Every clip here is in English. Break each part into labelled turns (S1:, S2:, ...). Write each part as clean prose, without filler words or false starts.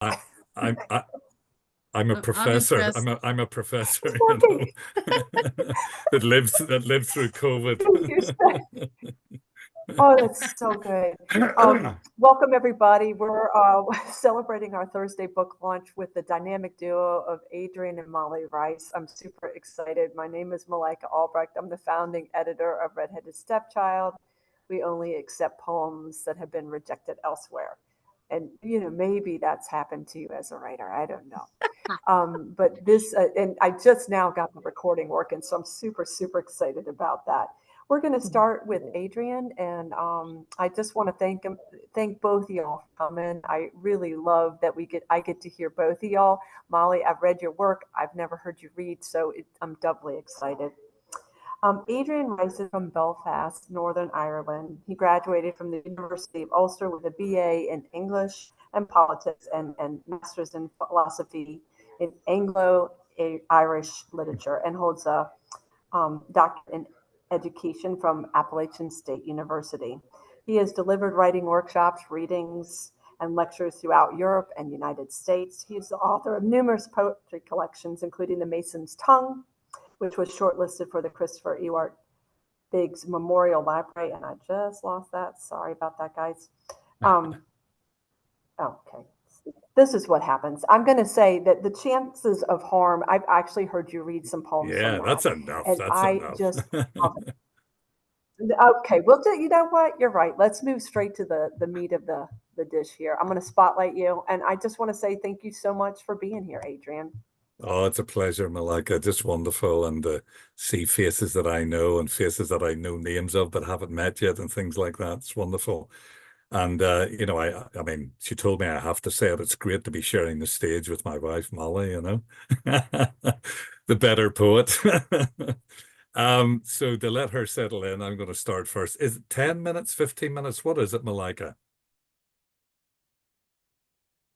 S1: I, I'm, I, I'm a
S2: I'm
S1: professor.
S2: impressed.
S1: I'm a
S3: It's
S1: professor,
S3: working.
S1: that lived through
S3: Thank you.
S1: COVID.
S3: Oh, that's so good. Welcome, everybody. We're celebrating our Thursday book launch with the dynamic duo of Adrian and Molly Rice. I'm super excited. My name is Malika Albrecht. I'm the founding editor of Redheaded Stepchild. We only accept poems that have been rejected elsewhere. And, maybe that's happened to you as a writer. I don't know. But this, and I just now got the recording working, so I'm super, super excited about that. We're going to start with Adrian, and I just want to thank both of y'all for coming. I really love that I get to hear both of y'all. Molly, I've read your work. I've never heard you read, so I'm doubly excited. Adrian Rice is from Belfast, Northern Ireland. He graduated from the University of Ulster with a BA in English and politics and master's in philosophy in Anglo-Irish literature, and holds a doctorate in education from Appalachian State University. He has delivered writing workshops, readings, and lectures throughout Europe and United States. He is the author of numerous poetry collections, including The Mason's Tongue, which was shortlisted for the Christopher Ewart Biggs Memorial Library. And I just lost that. Sorry about that, guys. Okay. This is what happens. I'm going to say that the chances of harm, I've actually heard you read some poems from
S1: Yeah,
S3: that.
S1: that's enough.
S3: And
S1: That's
S3: I
S1: enough.
S3: just love it. Okay, well, you know what? You're right. Let's move straight to the meat of the dish here. I'm going to spotlight you. And I just want to say thank you so much for being here, Adrian.
S1: Oh, it's a pleasure, Malika. Just wonderful. And see faces that I know and faces that I know names of but haven't met yet and things like that. It's wonderful. And I mean, she told me I have to say it. It's great to be sharing the stage with my wife, Molly, the better poet. So to let her settle in, I'm going to start first. Is it 10 minutes, 15 minutes? What is it, Malika?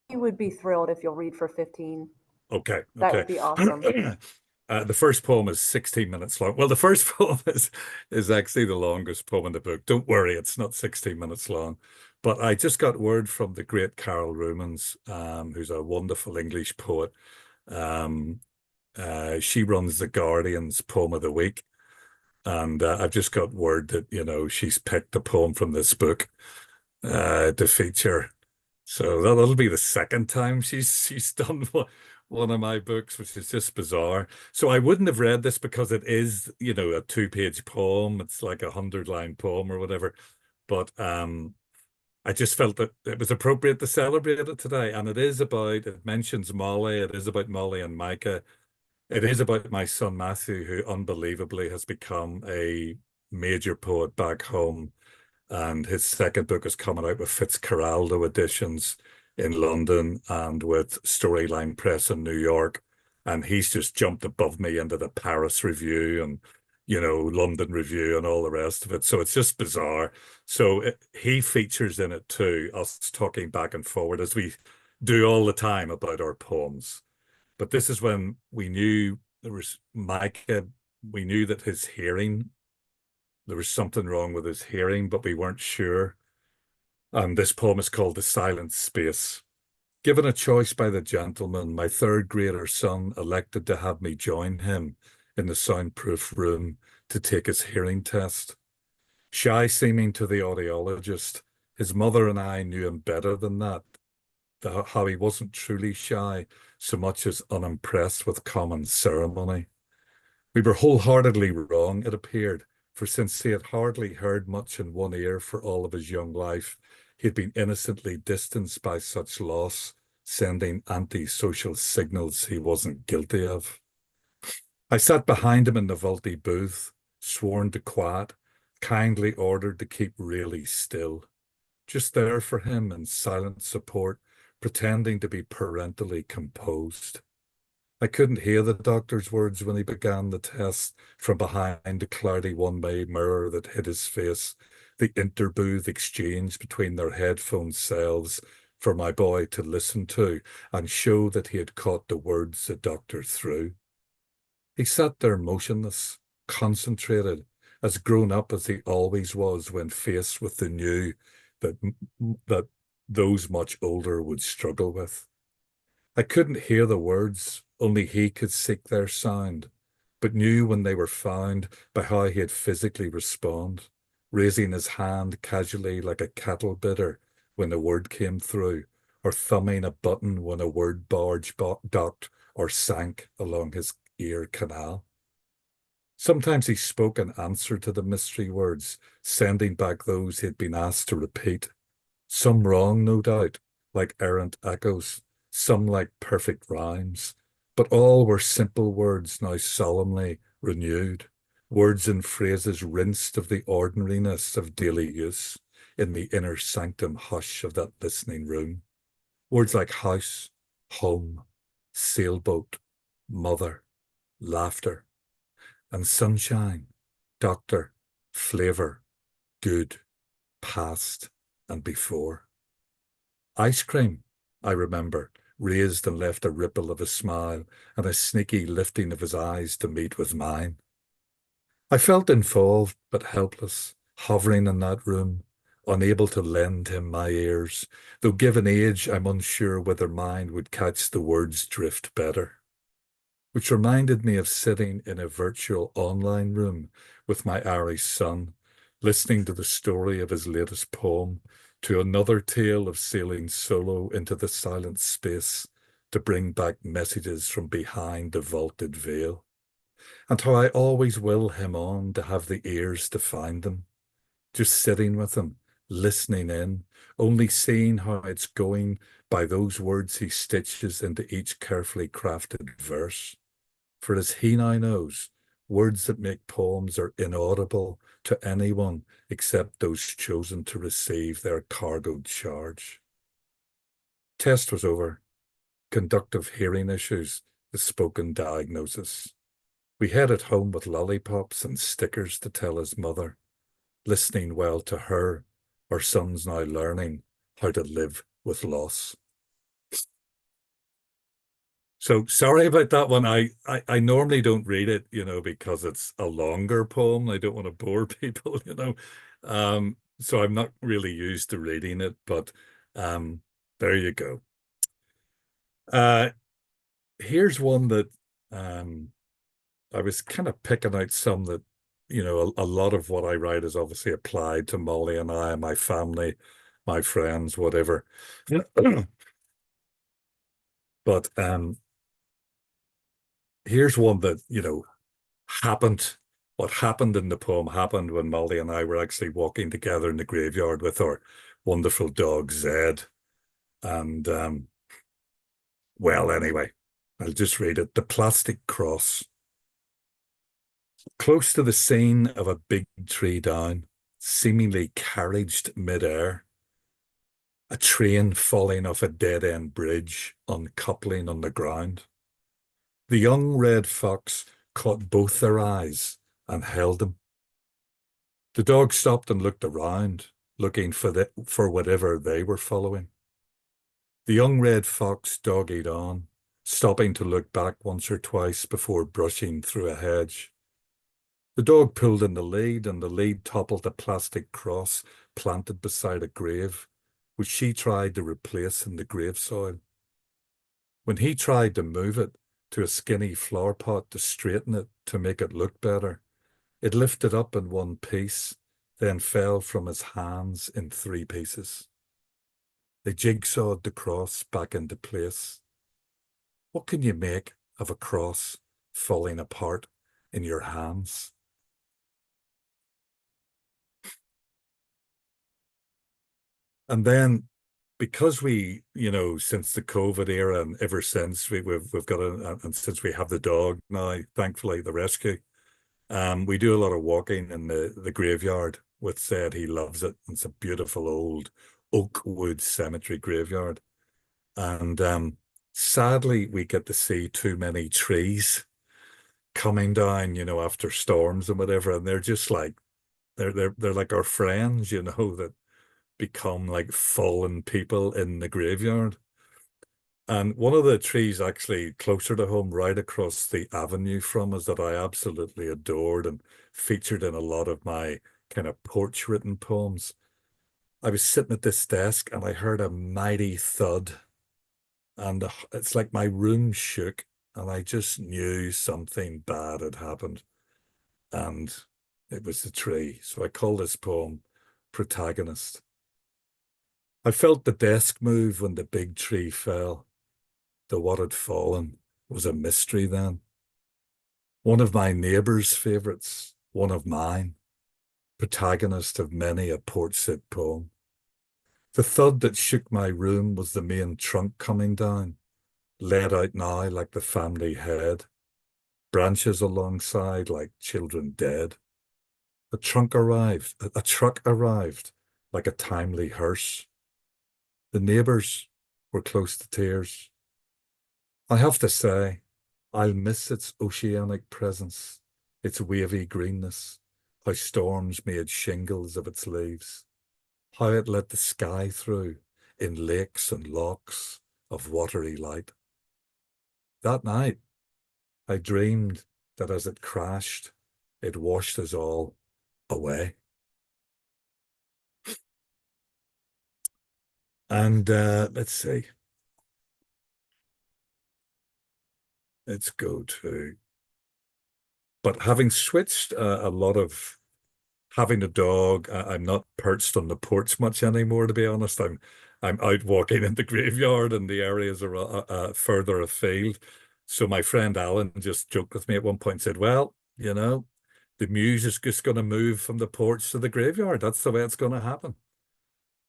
S3: You would be thrilled if you'll read for 15.
S1: Okay,
S3: That
S1: okay.
S3: would be awesome.
S1: The first poem is 16 minutes long. Well, the first poem is actually the longest poem in the book. Don't worry, it's not 16 minutes long. But I just got word from the great Carol Rumans, who's a wonderful English poet. Um, she runs the Guardian's Poem of the Week. And I've just got word that, she's picked a poem from this book to feature. So that'll be the second time she's done one of my books, which is just bizarre. So I wouldn't have read this because it is, a two-page poem. It's like 100-line poem or whatever. But I just felt that it was appropriate to celebrate it today. And it mentions Molly. It is about Molly and Micah. It is about my son Matthew, who unbelievably has become a major poet back home, and his second book is coming out with Fitzcarraldo editions in London and with Storyline Press in New York. And he's just jumped above me into the Paris Review and, London Review and all the rest of it. So it's just bizarre. So he features in it too, us talking back and forward as we do all the time about our poems. But this is when we knew there was Micah, we knew that there was something wrong with his hearing, but we weren't sure. And this poem is called The Silent Space. Given a choice by the gentleman, my third grader son elected to have me join him in the soundproof room to take his hearing test. Shy seeming to the audiologist, his mother and I knew him better than that, how he wasn't truly shy, so much as unimpressed with common ceremony. We were wholeheartedly wrong, it appeared, for since he had hardly heard much in one ear for all of his young life, he had been innocently distanced by such loss, sending anti-social signals he wasn't guilty of. I sat behind him in the vaulty booth, sworn to quiet, kindly ordered to keep really still, just there for him in silent support, pretending to be parentally composed. I couldn't hear the doctor's words when he began the test from behind the cloudy one-way mirror that hid his face, the interbooth exchange between their headphone selves for my boy to listen to and show that he had caught the words the doctor threw. He sat there motionless, concentrated, as grown up as he always was when faced with the new that those much older would struggle with. I couldn't hear the words, only he could seek their sound, but knew when they were found by how he'd physically respond, raising his hand casually like a cattle bidder when a word came through, or thumbing a button when a word barge docked or sank along his ear canal. Sometimes he spoke an answer to the mystery words, sending back those he'd been asked to repeat. Some wrong, no doubt, like errant echoes, some like perfect rhymes, but all were simple words now solemnly renewed, words and phrases rinsed of the ordinariness of daily use in the inner sanctum hush of that listening room. Words like house, home, sailboat, mother, laughter, and sunshine, doctor, flavour, good, past, and before. Ice cream, I remember, raised and left a ripple of a smile and a sneaky lifting of his eyes to meet with mine. I felt involved but helpless, hovering in that room, unable to lend him my ears, though given age I'm unsure whether mine would catch the words' drift better. Which reminded me of sitting in a virtual online room with my Irish son, listening to the story of his latest poem, to another tale of sailing solo into the silent space to bring back messages from behind the vaulted veil, and how I always will him on to have the ears to find them, just sitting with him, listening in, only seeing how it's going by those words he stitches into each carefully crafted verse. For as he now knows, words that make poems are inaudible to anyone except those chosen to receive their cargoed charge. Test was over. Conductive hearing issues, the spoken diagnosis. We headed home with lollipops and stickers to tell his mother, listening well to her, our son's now learning how to live with loss. So sorry about that one. I normally don't read it, because it's a longer poem. I don't want to bore people. So I'm not really used to reading it, but there you go. Uh, here's one that I was kind of picking out some that, a lot of what I write is obviously applied to Molly and I, my family, my friends, whatever. But here's one that, happened. What happened in the poem happened when Molly and I were actually walking together in the graveyard with our wonderful dog Zed. And well, anyway, I'll just read it. The plastic cross. Close to the scene of a big tree down, seemingly carriaged mid-air, a train falling off a dead-end bridge, uncoupling on the ground. The young red fox caught both their eyes and held them. The dog stopped and looked around, looking for whatever they were following. The young red fox dog-eared on, stopping to look back once or twice before brushing through a hedge. The dog pulled in the lead, and the lead toppled a plastic cross planted beside a grave, which she tried to replace in the grave soil. When he tried to move it to a skinny flower pot to straighten it to make it look better, it lifted up in one piece, then fell from his hands in 3 pieces. They jigsawed the cross back into place. What can you make of a cross falling apart in your hands? And then, because we, since the COVID era and ever since we've got and since we have the dog now, thankfully the rescue, we do a lot of walking in the graveyard with Zed. He loves it. It's a beautiful old oak wood cemetery graveyard. And sadly, we get to see too many trees coming down, after storms and whatever. And they're just like they're like our friends, that become like fallen people in the graveyard. And one of the trees actually closer to home, right across the avenue from us, that I absolutely adored and featured in a lot of my kind of porch written poems. I was sitting at this desk and I heard a mighty thud. and it's like my room shook, and I just knew something bad had happened, and it was the tree. So I call this poem Protagonist. I felt the desk move when the big tree fell. The what had fallen was a mystery then. One of my neighbour's favourites, one of mine, protagonist of many a port-sit poem. The thud that shook my room was the main trunk coming down, laid out now like the family head, branches alongside like children dead. A truck arrived like a timely hearse. The neighbours were close to tears. I have to say, I'll miss its oceanic presence, its wavy greenness, how storms made shingles of its leaves, how it let the sky through in lakes and lochs of watery light. That night, I dreamed that as it crashed, it washed us all away. And let's see. Let's go to. But having switched a lot of having a dog, I'm not perched on the porch much anymore, to be honest. I'm out walking in the graveyard and the areas are further afield. So my friend Alan just joked with me at one point and said, well, you know, the muse is just going to move from the porch to the graveyard. That's the way it's going to happen.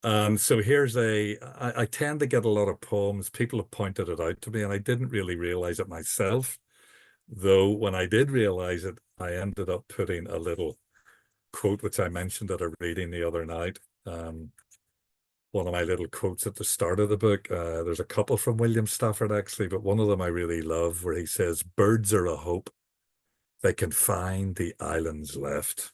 S1: So I tend to get a lot of poems. People have pointed it out to me, and I didn't really realize it myself. Though when I did realize it, I ended up putting a little quote, which I mentioned at a reading the other night. One of my little quotes at the start of the book. There's a couple from William Stafford, actually, but one of them I really love, where he says, birds are a hope. They can find the islands left.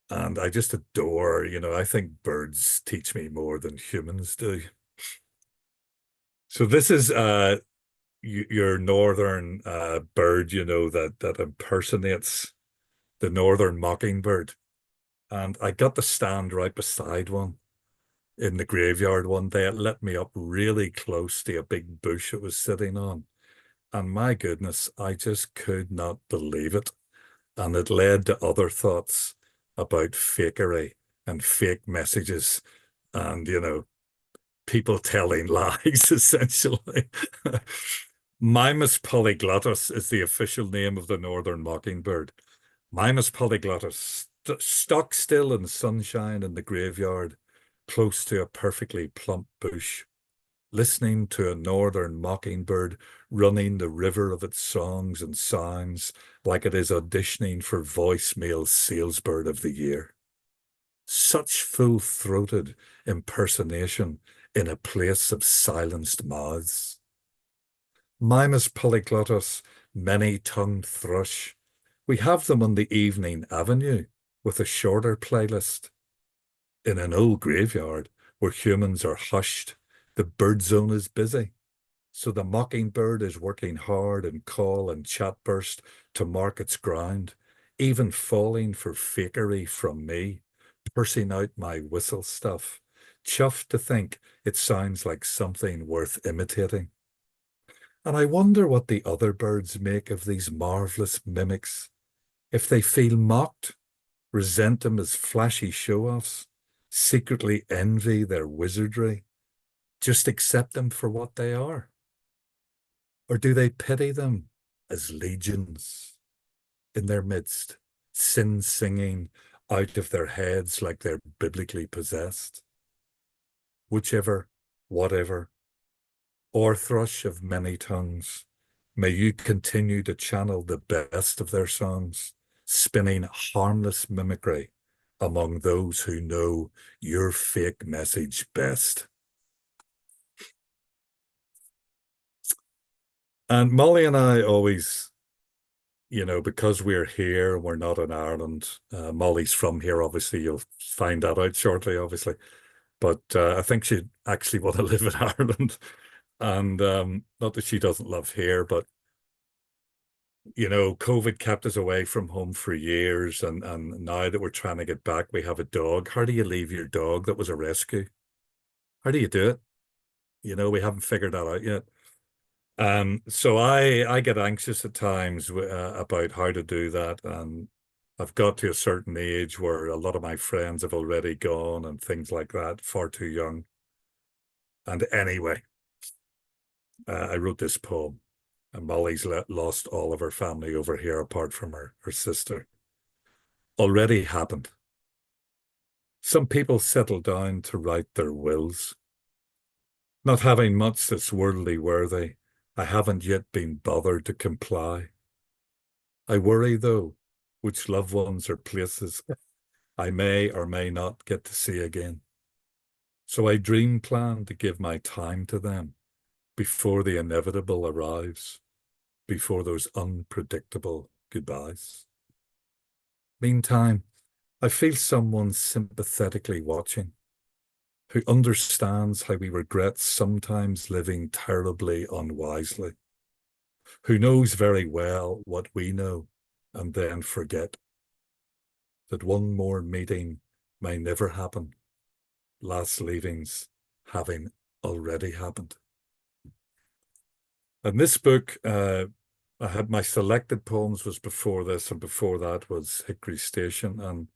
S1: And I just adore, I think birds teach me more than humans do. So this is your northern bird, that impersonates the northern mockingbird. And I got to stand right beside one in the graveyard one day. It let me up really close to a big bush it was sitting on. And my goodness, I just could not believe it. And it led to other thoughts about fakery and fake messages and, people telling lies, essentially. Mimus polyglottus is the official name of the northern mockingbird. Mimus polyglottus, stuck still in sunshine in the graveyard, close to a perfectly plump bush, listening to a northern mockingbird running the river of its songs and sounds like it is auditioning for voicemail salesbird of the year. Such full-throated impersonation in a place of silenced mouths. Mimus polyglottus, many-tongued thrush. We have them on the evening avenue with a shorter playlist. In an old graveyard where humans are hushed, the bird zone is busy. So the mockingbird is working hard in call and chat burst to mark its ground, even falling for fakery from me, pursing out my whistle stuff, chuffed to think it sounds like something worth imitating. And I wonder what the other birds make of these marvelous mimics. If they feel mocked, resent them as flashy show-offs, secretly envy their wizardry, just accept them for what they are. Or do they pity them as legions in their midst, sin singing out of their heads like they're biblically possessed? Whichever, whatever, or thrush of many tongues, may you continue to channel the best of their songs, spinning harmless mimicry among those who know your fake message best. And Molly and I always, because we're here, we're not in Ireland. Molly's from here, obviously. You'll find that out shortly, obviously. But I think she'd actually want to live in Ireland. And not that she doesn't love here, but COVID kept us away from home for years, and now that we're trying to get back, we have a dog. How do you leave your dog that was a rescue? How do you do it? We haven't figured that out yet. So I get anxious at times about how to do that, and I've got to a certain age where a lot of my friends have already gone and things like that, far too young. And anyway, I wrote this poem, and Molly's lost all of her family over here apart from her sister. Already happened. Some people settle down to write their wills. Not having much that's worldly worthy, I haven't yet been bothered to comply. I worry, though, which loved ones or places I may or may not get to see again. So I dream plan to give my time to them before the inevitable arrives, before those unpredictable goodbyes. Meantime, I feel someone sympathetically watching, who understands how we regret sometimes living terribly unwisely, who knows very well what we know and then forget that one more meeting may never happen, last leavings having already happened. And this book, I had my selected poems was before this, and before that was Hickory Station. And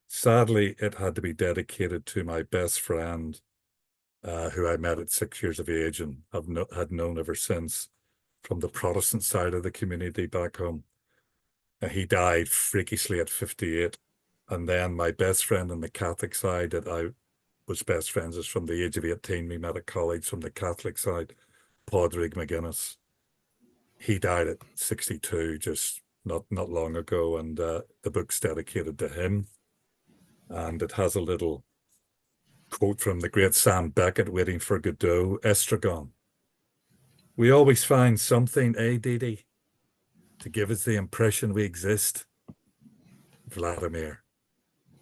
S1: sadly, it had to be dedicated to my best friend, who I met at 6 years of age and had known ever since, from the Protestant side of the community back home. He died freakishly at 58. And then my best friend on the Catholic side that I was best friends is from the age of 18. We met at college from the Catholic side, Padraig McGuinness. He died at 62, just not long ago. And the book's dedicated to him. And it has a little quote from the great Sam Beckett, Waiting for Godot, Estragon. We always find something, Dee Dee, to give us the impression we exist. Vladimir.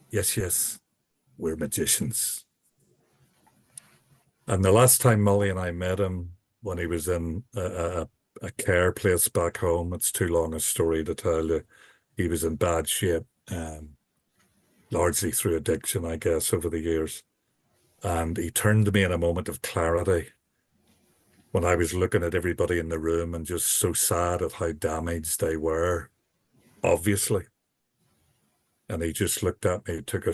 S1: Yes, yes, we're magicians. And the last time Molly and I met him, when he was in a care place back home, it's too long a story to tell you. He was in bad shape, largely through addiction, I guess, over the years. And he turned to me in a moment of clarity when I was looking at everybody in the room and just so sad at how damaged they were, obviously. And he just looked at me, took a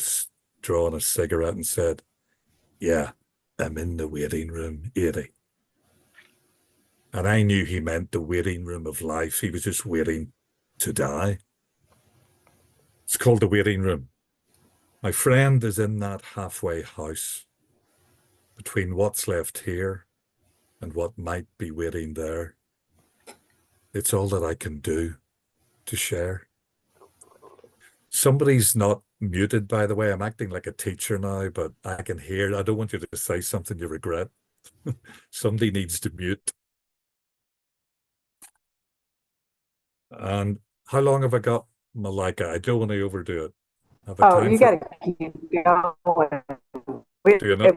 S1: draw on a cigarette and said, yeah, I'm in the waiting room, 80. And I knew he meant the waiting room of life. He was just waiting to die. It's called the waiting room. My friend is in that halfway house between what's left here and what might be waiting there. It's all that I can do to share. Somebody's not muted, by the way. I'm acting like a teacher now, but I can hear. I don't want you to say something you regret. Somebody needs to mute. And how long have I got, Malika? I don't want to overdo it. Have I time
S3: You
S1: for?
S3: got to keep going.
S1: Do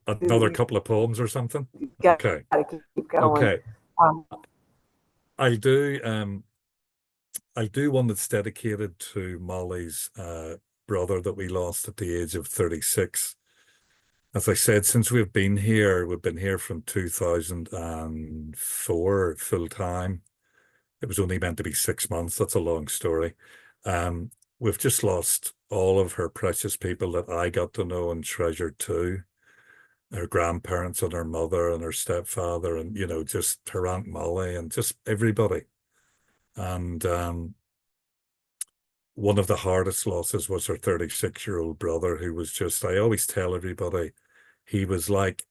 S1: another couple of poems or something? Okay.
S3: Got to keep going.
S1: Okay. I'll do one that's dedicated to Molly's brother that we lost at the age of 36. As I said, since we've been here from 2004 full time. It was only meant to be 6 months. That's a long story. We've just lost all of her precious people that I got to know and treasure too. Her grandparents and her mother and her stepfather and, just her Aunt Molly and just everybody. And one of the hardest losses was her 36-year-old brother, who was just, I always tell everybody, he was like,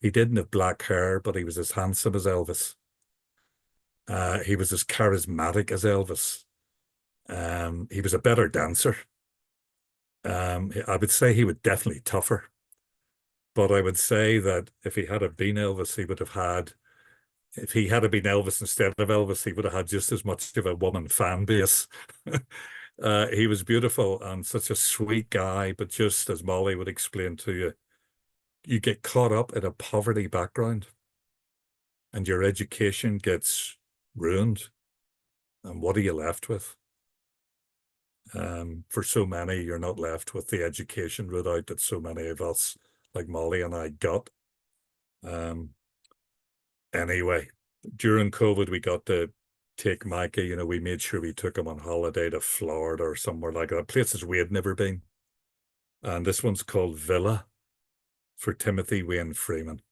S1: he didn't have black hair, but he was as handsome as Elvis. He was as charismatic as Elvis. He was a better dancer. I would say he was definitely tougher. But I would say that if he had been Elvis, if he had been Elvis instead of Elvis, he would have had just as much of a woman fan base. He was beautiful and such a sweet guy, but just as Molly would explain to you, you get caught up in a poverty background and your education gets ruined. And what are you left with? For so many, you're not left with the education route out that so many of us, like Molly and I, got. Anyway, during COVID, we got to take Micah, we made sure we took him on holiday to Florida or somewhere like that, places we had never been. And this one's called Villa for Timothy Wayne Freeman.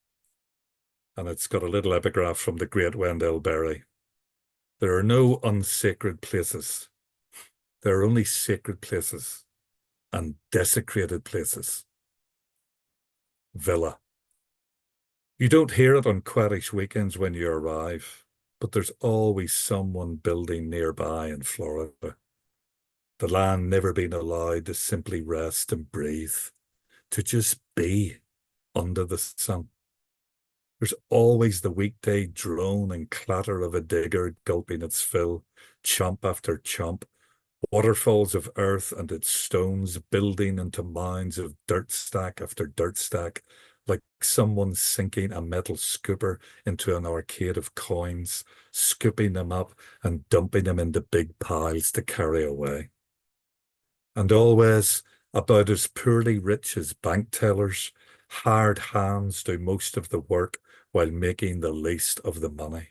S1: And it's got a little epigraph from the great Wendell Berry. There are no unsacred places. There are only sacred places and desecrated places. Villa. You don't hear it on quietish weekends when you arrive, but there's always someone building nearby in Florida. The land never been allowed to simply rest and breathe, to just be under the sun. There's always the weekday drone and clatter of a digger gulping its fill, chomp after chomp, waterfalls of earth and its stones building into mounds of dirt stack after dirt stack, like someone sinking a metal scooper into an arcade of coins, scooping them up and dumping them into big piles to carry away. And always about as poorly rich as bank tellers, hired hands do most of the work while making the least of the money.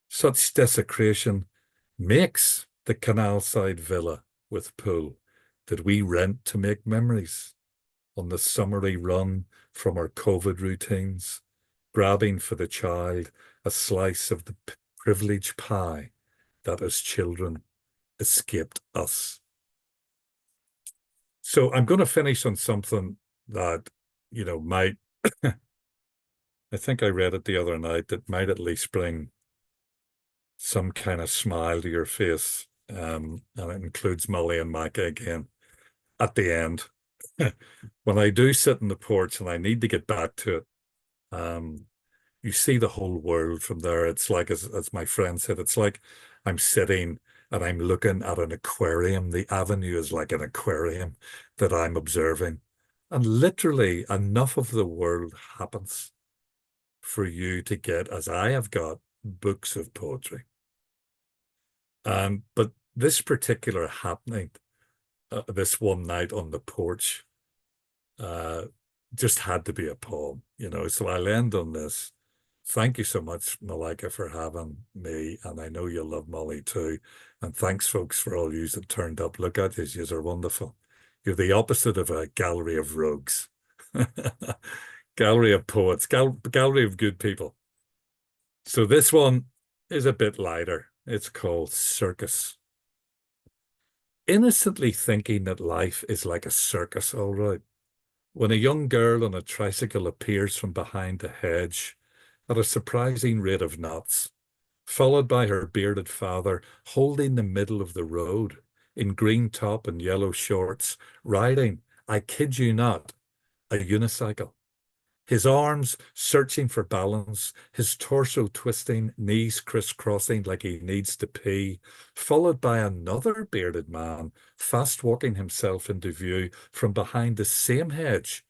S1: Such desecration makes the canal-side villa with pool that we rent to make memories on the summery run from our COVID routines, grabbing for the child a slice of the privilege pie that as children escaped us. So I'm going to finish on something that, might, I think I read it the other night, that might at least bring some kind of smile to your face. And it includes Molly and Micah again at the end. When I do sit in the porch and I need to get back to it, you see the whole world from there. It's like, as my friend said, it's like I'm sitting and I'm looking at an aquarium. The avenue is like an aquarium that I'm observing. And literally enough of the world happens for you to get, as I have got, books of poetry. But this particular happening, this one night on the porch, just had to be a poem, So I'll end on this. Thank you so much, Malika, for having me. And I know you'll love Molly too. And thanks, folks, for all yous that turned up. Look at you. Yous are wonderful. You're the opposite of a gallery of rogues. Gallery of poets, gallery of good people. So this one is a bit lighter. It's called Circus. Innocently thinking that life is like a circus, all right. When a young girl on a tricycle appears from behind the hedge at a surprising rate of knots, followed by her bearded father holding the middle of the road in green top and yellow shorts, riding, I kid you not, a unicycle. His arms searching for balance, his torso twisting, knees crisscrossing like he needs to pee, followed by another bearded man, fast walking himself into view from behind the same hedge,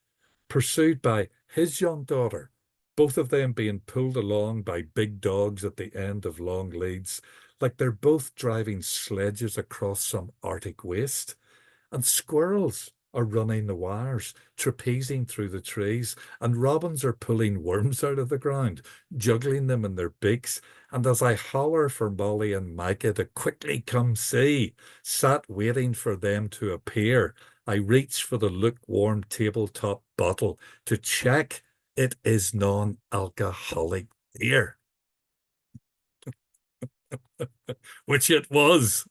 S1: pursued by his young daughter, both of them being pulled along by big dogs at the end of long leads, like they're both driving sledges across some Arctic waste, and squirrels are running the wires, trapezing through the trees, and robins are pulling worms out of the ground, juggling them in their beaks. And as I holler for Molly and Micah to quickly come see, sat waiting for them to appear, I reach for the lukewarm tabletop bottle to check it is non-alcoholic beer. Which it was.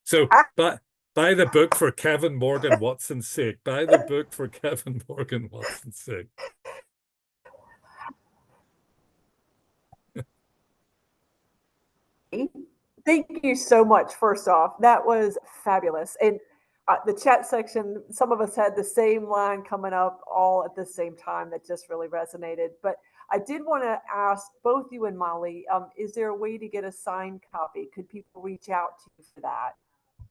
S1: So, buy the book for Kevin Morgan Watson's sake. Buy the book for Kevin Morgan Watson's sake.
S3: Thank you so much, first off. That was fabulous. And the chat section, some of us had the same line coming up all at the same time that just really resonated. But I did want to ask both you and Molly, is there a way to get a signed copy? Could people reach out to you for that?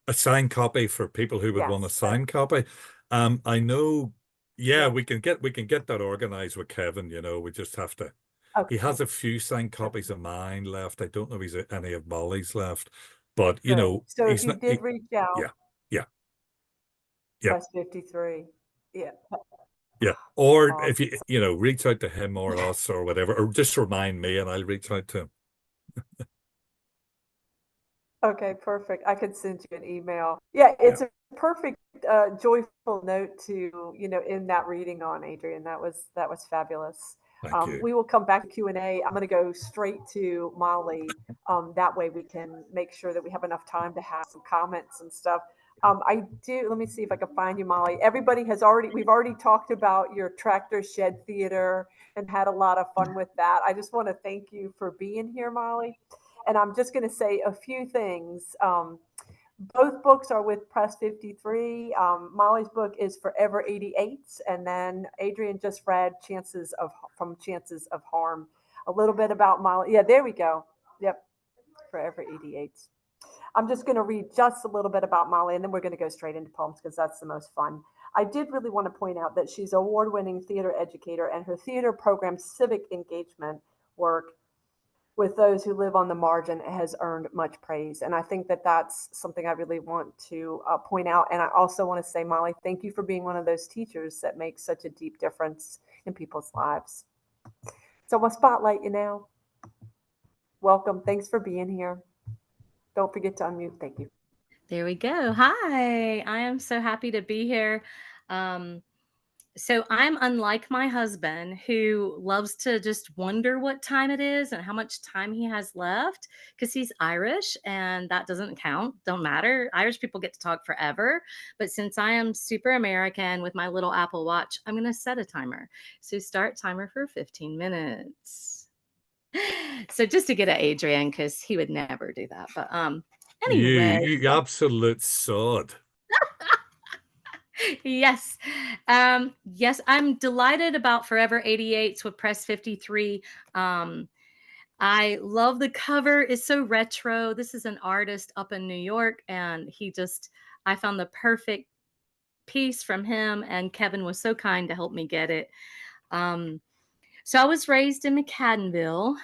S1: A signed copy for people who would want a signed copy. I know, we can get that organized with Kevin, we just have to. Okay. He has a few signed copies of mine left. I don't know if he's any of Molly's left, but
S3: so if you did reach out,
S1: yeah.
S3: press 53. Yeah.
S1: Yeah. Or if
S3: Awesome.
S1: reach out to him or us or whatever, or just remind me and I'll reach out to him.
S3: Okay, perfect. I could send you an email. Yeah,
S1: Yeah.
S3: it's a perfect, joyful note to, end that reading on, Adrian. That was fabulous.
S1: Thank you.
S3: We will come back to Q&A. I'm going to go straight to Molly. That way we can make sure that we have enough time to have some comments and stuff. Let me see if I can find you, Molly. We've already talked about your tractor shed theater and had a lot of fun with that. I just want to thank you for being here, Molly. And I'm just going to say a few things. Both books are with Press 53. Molly's book is Forever 88, and then Adrian just read from Chances of Harm. A little bit about Molly. Yeah, there we go. Yep, Forever 88. I'm just going to read just a little bit about Molly, and then we're going to go straight into poems because that's the most fun. I did really want to point out that she's an award-winning theater educator, and her theater program civic engagement work with those who live on the margin has earned much praise. And I think that that's something I really want to point out. And I also want to say, Molly, thank you for being one of those teachers that makes such a deep difference in people's lives. So I'll spotlight you now. Welcome. Thanks for being here. Don't forget to unmute. Thank you.
S2: There we go. Hi, I am so happy to be here. So I'm unlike my husband who loves to just wonder what time it is and how much time he has left because he's Irish and that doesn't count, don't matter. Irish people get to talk forever. But since I am super American with my little Apple Watch, I'm going to set a timer. So start timer for 15 minutes. So just to get at Adrian because he would never do that. But anyway.
S1: You absolute sod.
S2: Yes. Yes, I'm delighted about Forever 88 with Press 53. I love the cover. It's so retro. This is an artist up in New York, and I found the perfect piece from him, and Kevin was so kind to help me get it. So I was raised in McCaddenville.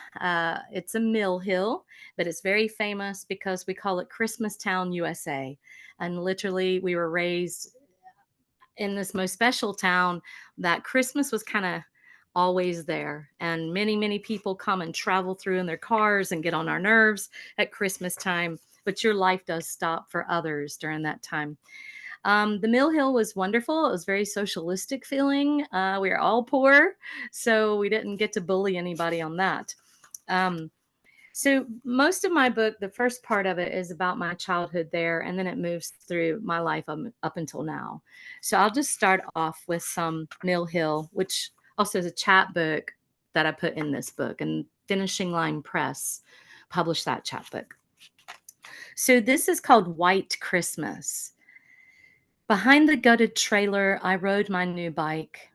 S2: It's a mill hill, but it's very famous because we call it Christmas Town, USA. And literally, we were raised in this most special town that Christmas was kind of always there. And many, many people come and travel through in their cars and get on our nerves at Christmas time. But your life does stop for others during that time. The Mill Hill was wonderful. It was very socialistic feeling. We were all poor, so we didn't get to bully anybody on that. So most of my book, the first part of it is about my childhood there, and then it moves through my life up until now. So I'll just start off with some Mill Hill, which also is a chapbook that I put in this book, and Finishing Line Press published that chapbook. So this is called White Christmas. Behind the gutted trailer, I rode my new bike.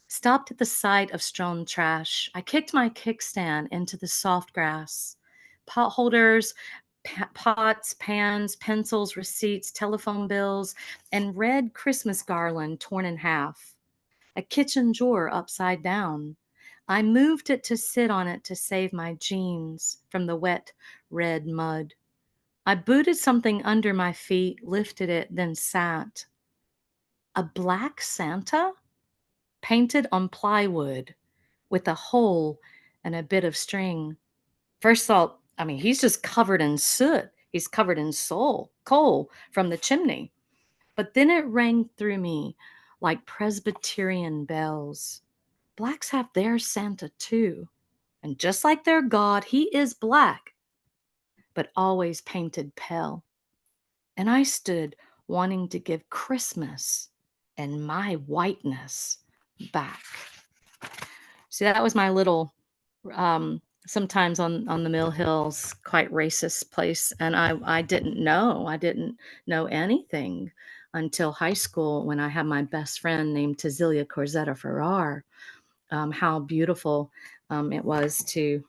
S2: Stopped at the sight of strewn trash. I kicked my kickstand into the soft grass. Pot holders, pots, pans, pencils, receipts, telephone bills, and red Christmas garland torn in half. A kitchen drawer upside down. I moved it to sit on it to save my jeans from the wet, red mud. I booted something under my feet, lifted it, then sat. A black Santa? Painted on plywood with a hole and a bit of string. First thought, he's just covered in soot. He's covered in coal from the chimney. But then it rang through me like Presbyterian bells. Blacks have their Santa too. And just like their God, he is black, but always painted pale. And I stood wanting to give Christmas and my whiteness back. So that was my little, sometimes on the Mill Hills, quite racist place. And I didn't know anything until high school when I had my best friend named Tazilia Corzetta Farrar, how beautiful it was to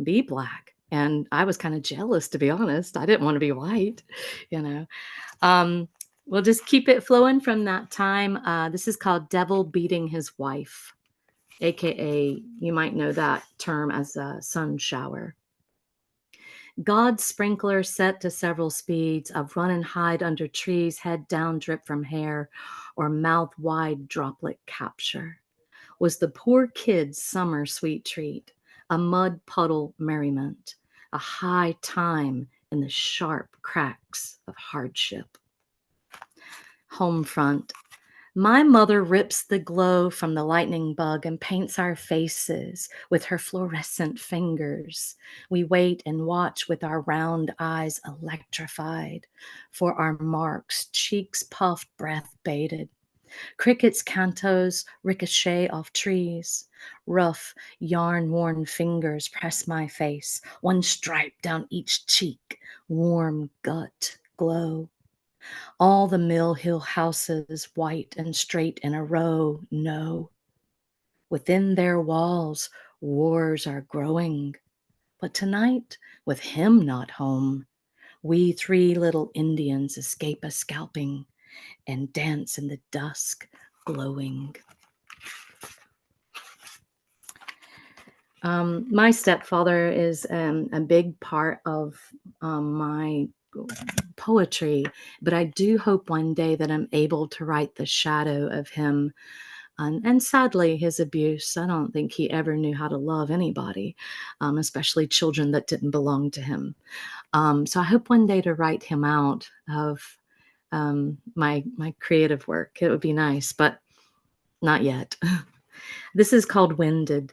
S2: be black. And I was kind of jealous, to be honest. I didn't want to be white, you know. We'll just keep it flowing from that time. This is called Devil Beating His Wife. AKA, you might know that term as a sun shower. God's sprinkler set to several speeds of run and hide under trees, head down drip from hair, or mouth wide droplet capture, was the poor kid's summer sweet treat, a mud puddle merriment, a high time in the sharp cracks of hardship. Home front. My mother rips the glow from the lightning bug and paints our faces with her fluorescent fingers. We wait and watch with our round eyes electrified for our marks, cheeks puffed, breath bated. Crickets' cantos ricochet off trees. Rough, yarn-worn fingers press my face, one stripe down each cheek, warm gut glow. All the Mill Hill houses, white and straight in a row, know. Within their walls, wars are growing. But tonight, with him not home, we three little Indians escape a scalping and dance in the dusk, glowing. My stepfather is a big part of my poetry, but I do hope one day that I'm able to write the shadow of him. And sadly, his abuse, I don't think he ever knew how to love anybody, especially children that didn't belong to him. So I hope one day to write him out of my creative work. It would be nice, but not yet. This is called Winded.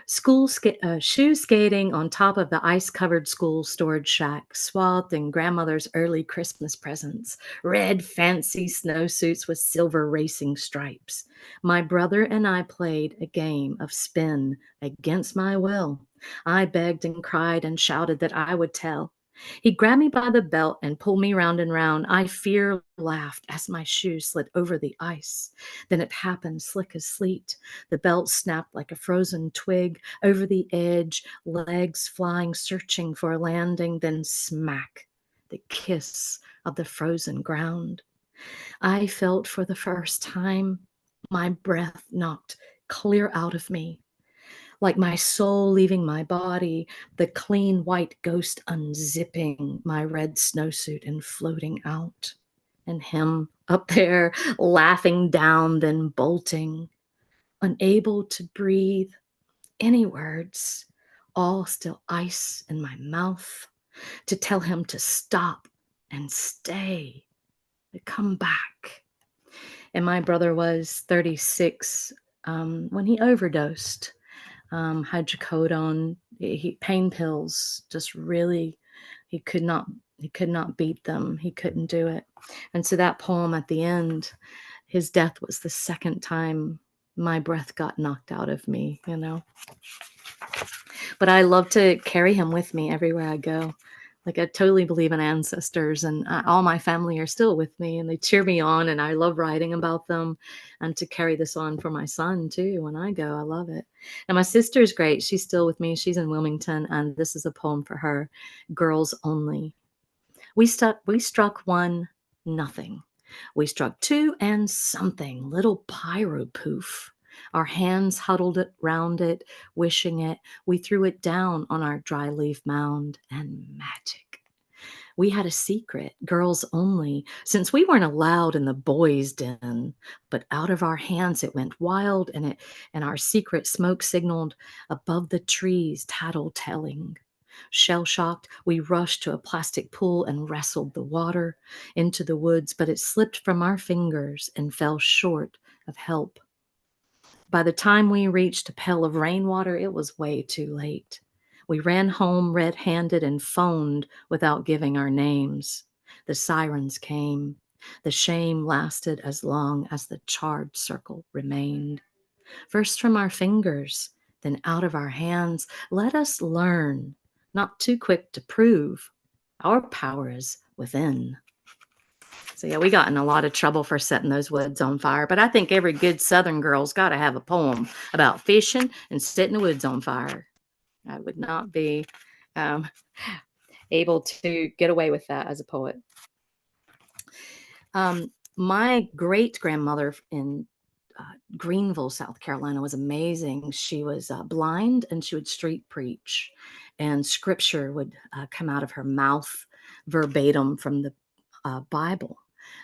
S2: Shoe skating on top of the ice-covered school storage shack, swathed in grandmother's early Christmas presents, red fancy snowsuits with silver racing stripes. My brother and I played a game of spin against my will. I begged and cried and shouted that I would tell. He grabbed me by the belt and pulled me round and round. I fear laughed as my shoe slid over the ice. Then it happened, slick as sleet. The belt snapped like a frozen twig over the edge, legs flying, searching for a landing, then smack, the kiss of the frozen ground. I felt for the first time my breath knocked clear out of me. Like my soul leaving my body, the clean white ghost unzipping my red snowsuit and floating out. And him up there laughing down, then bolting, unable to breathe any words, all still ice in my mouth, to tell him to stop and stay, to come back. And my brother was 36 when he overdosed. Hydrocodone, pain pills, just really, he could not beat them. He couldn't do it. And so that poem at the end, his death was the second time my breath got knocked out of me, you know. But I love to carry him with me everywhere I go. Like, I totally believe in ancestors, and all my family are still with me, and they cheer me on, and I love writing about them, and to carry this on for my son too when I go. I love it. And my sister's great. She's still with me. She's in Wilmington, and this is a poem for her, Girls Only. We struck one, nothing. We struck two and something, little pyro poof. Our hands huddled it, round it, wishing it. We threw it down on our dry leaf mound, and magic. We had a secret, girls only, since we weren't allowed in the boys' den. But out of our hands it went wild, and our secret smoke signaled above the trees, tattle-telling. Shell-shocked, we rushed to a plastic pool and wrestled the water into the woods, but it slipped from our fingers and fell short of help. By the time we reached a pail of rainwater, it was way too late. We ran home red-handed and phoned without giving our names. The sirens came. The shame lasted as long as the charred circle remained. First from our fingers, then out of our hands, let us learn, not too quick to prove. Our power is within. So yeah, we got in a lot of trouble for setting those woods on fire. But I think every good Southern girl's got to have a poem about fishing and setting the woods on fire. I would not be able to get away with that as a poet. My great-grandmother in Greenville, South Carolina, was amazing. She was blind, and she would street preach, and scripture would come out of her mouth verbatim from the Bible.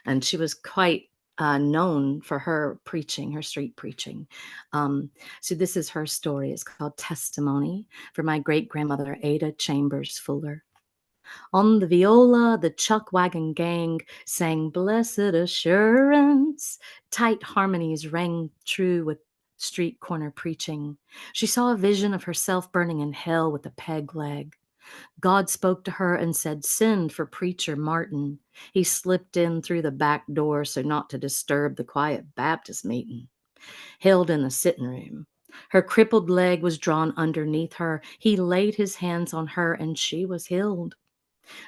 S2: And she was quite known for her preaching, her street preaching. So this is her story. It's called Testimony, for my great grandmother, Ada Chambers Fuller. On the viola, the chuck wagon gang sang Blessed Assurance. Tight harmonies rang true with street corner preaching. She saw a vision of herself burning in hell with a peg leg. God spoke to her and said, "Send for preacher Martin." He slipped in through the back door so not to disturb the quiet Baptist meeting. Held in the sitting room. Her crippled leg was drawn underneath her. He laid his hands on her and she was healed.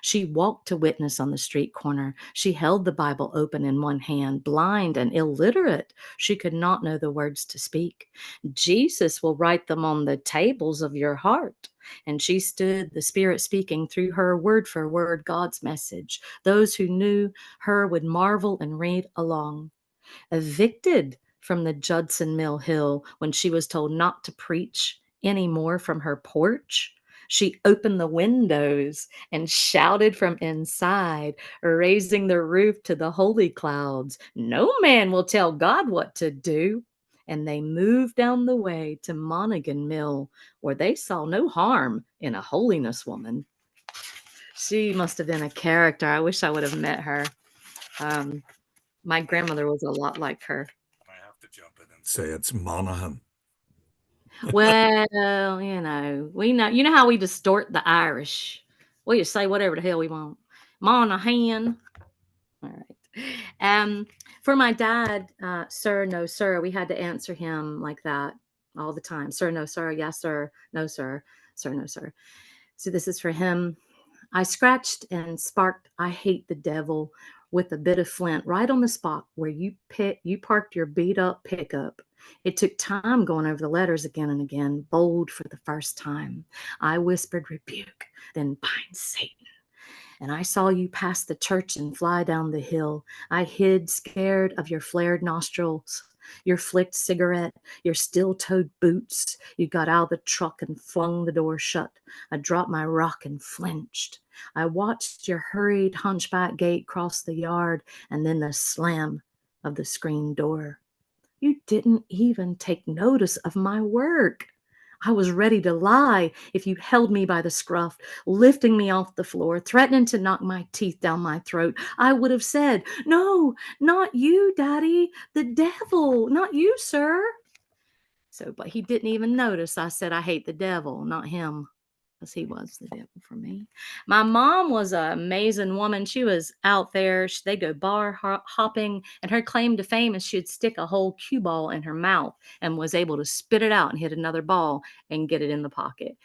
S2: She walked to witness on the street corner. She held the Bible open in one hand, blind and illiterate. She could not know the words to speak. Jesus will write them on the tables of your heart. And she stood, the Spirit speaking through her, word for word, God's message. Those who knew her would marvel and read along. Evicted from the Judson Mill Hill when she was told not to preach anymore from her porch, she opened the windows and shouted from inside, raising the roof to the holy clouds, "No man will tell God what to do." And they moved down the way to Monaghan Mill, where they saw no harm in a holiness woman. She must have been a character. I wish I would have met her. My grandmother was a lot like her.
S1: I have to jump in and say it's Monaghan.
S2: Well, we know, how we distort the Irish. We just say whatever the hell we want. Monaghan. All right. For my dad, sir, no, sir, we had to answer him like that all the time. Sir, no, sir. Yes, sir. No, sir. Sir, no, sir. So this is for him. I scratched and sparked "I hate the devil" with a bit of flint right on the spot where you parked your beat up pickup. It took time going over the letters again and again, bold for the first time. I whispered rebuke, then bind Satan. And I saw you pass the church and fly down the hill. I hid, scared of your flared nostrils, your flicked cigarette, your steel-toed boots. You got out of the truck and flung the door shut. I dropped my rock and flinched. I watched your hurried hunchback gait cross the yard and then the slam of the screen door. You didn't even take notice of my work. I was ready to lie if you held me by the scruff, lifting me off the floor, threatening to knock my teeth down my throat. I would have said, "No, not you, Daddy. The devil, not you, sir." But he didn't even notice I said I hate the devil, not him, because he was the devil for me. My mom was an amazing woman. She was out there. They'd go bar hopping, and her claim to fame is she'd stick a whole cue ball in her mouth and was able to spit it out and hit another ball and get it in the pocket.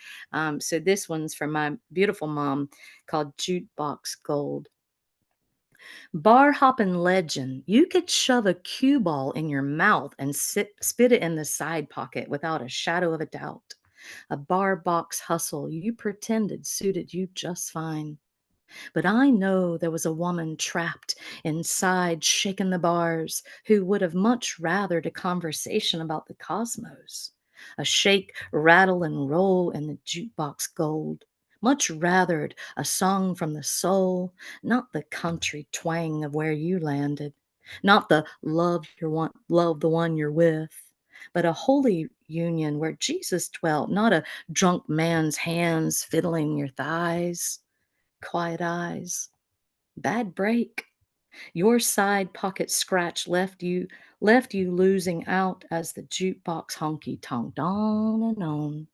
S2: So this one's from my beautiful mom, called Jukebox Gold. Bar hopping legend. You could shove a cue ball in your mouth and spit it in the side pocket without a shadow of a doubt. A bar box hustle you pretended suited you just fine. But I know there was a woman trapped inside, shaking the bars, who would have much rathered a conversation about the cosmos. A shake, rattle, and roll in the jukebox gold. Much rathered a song from the soul, not the country twang of where you landed, not the love the one you're with, but a holy union where Jesus dwelt, not a drunk man's hands fiddling your thighs. Quiet eyes. Bad break. Your side pocket scratch left you losing out as the jukebox honky tonked on and on.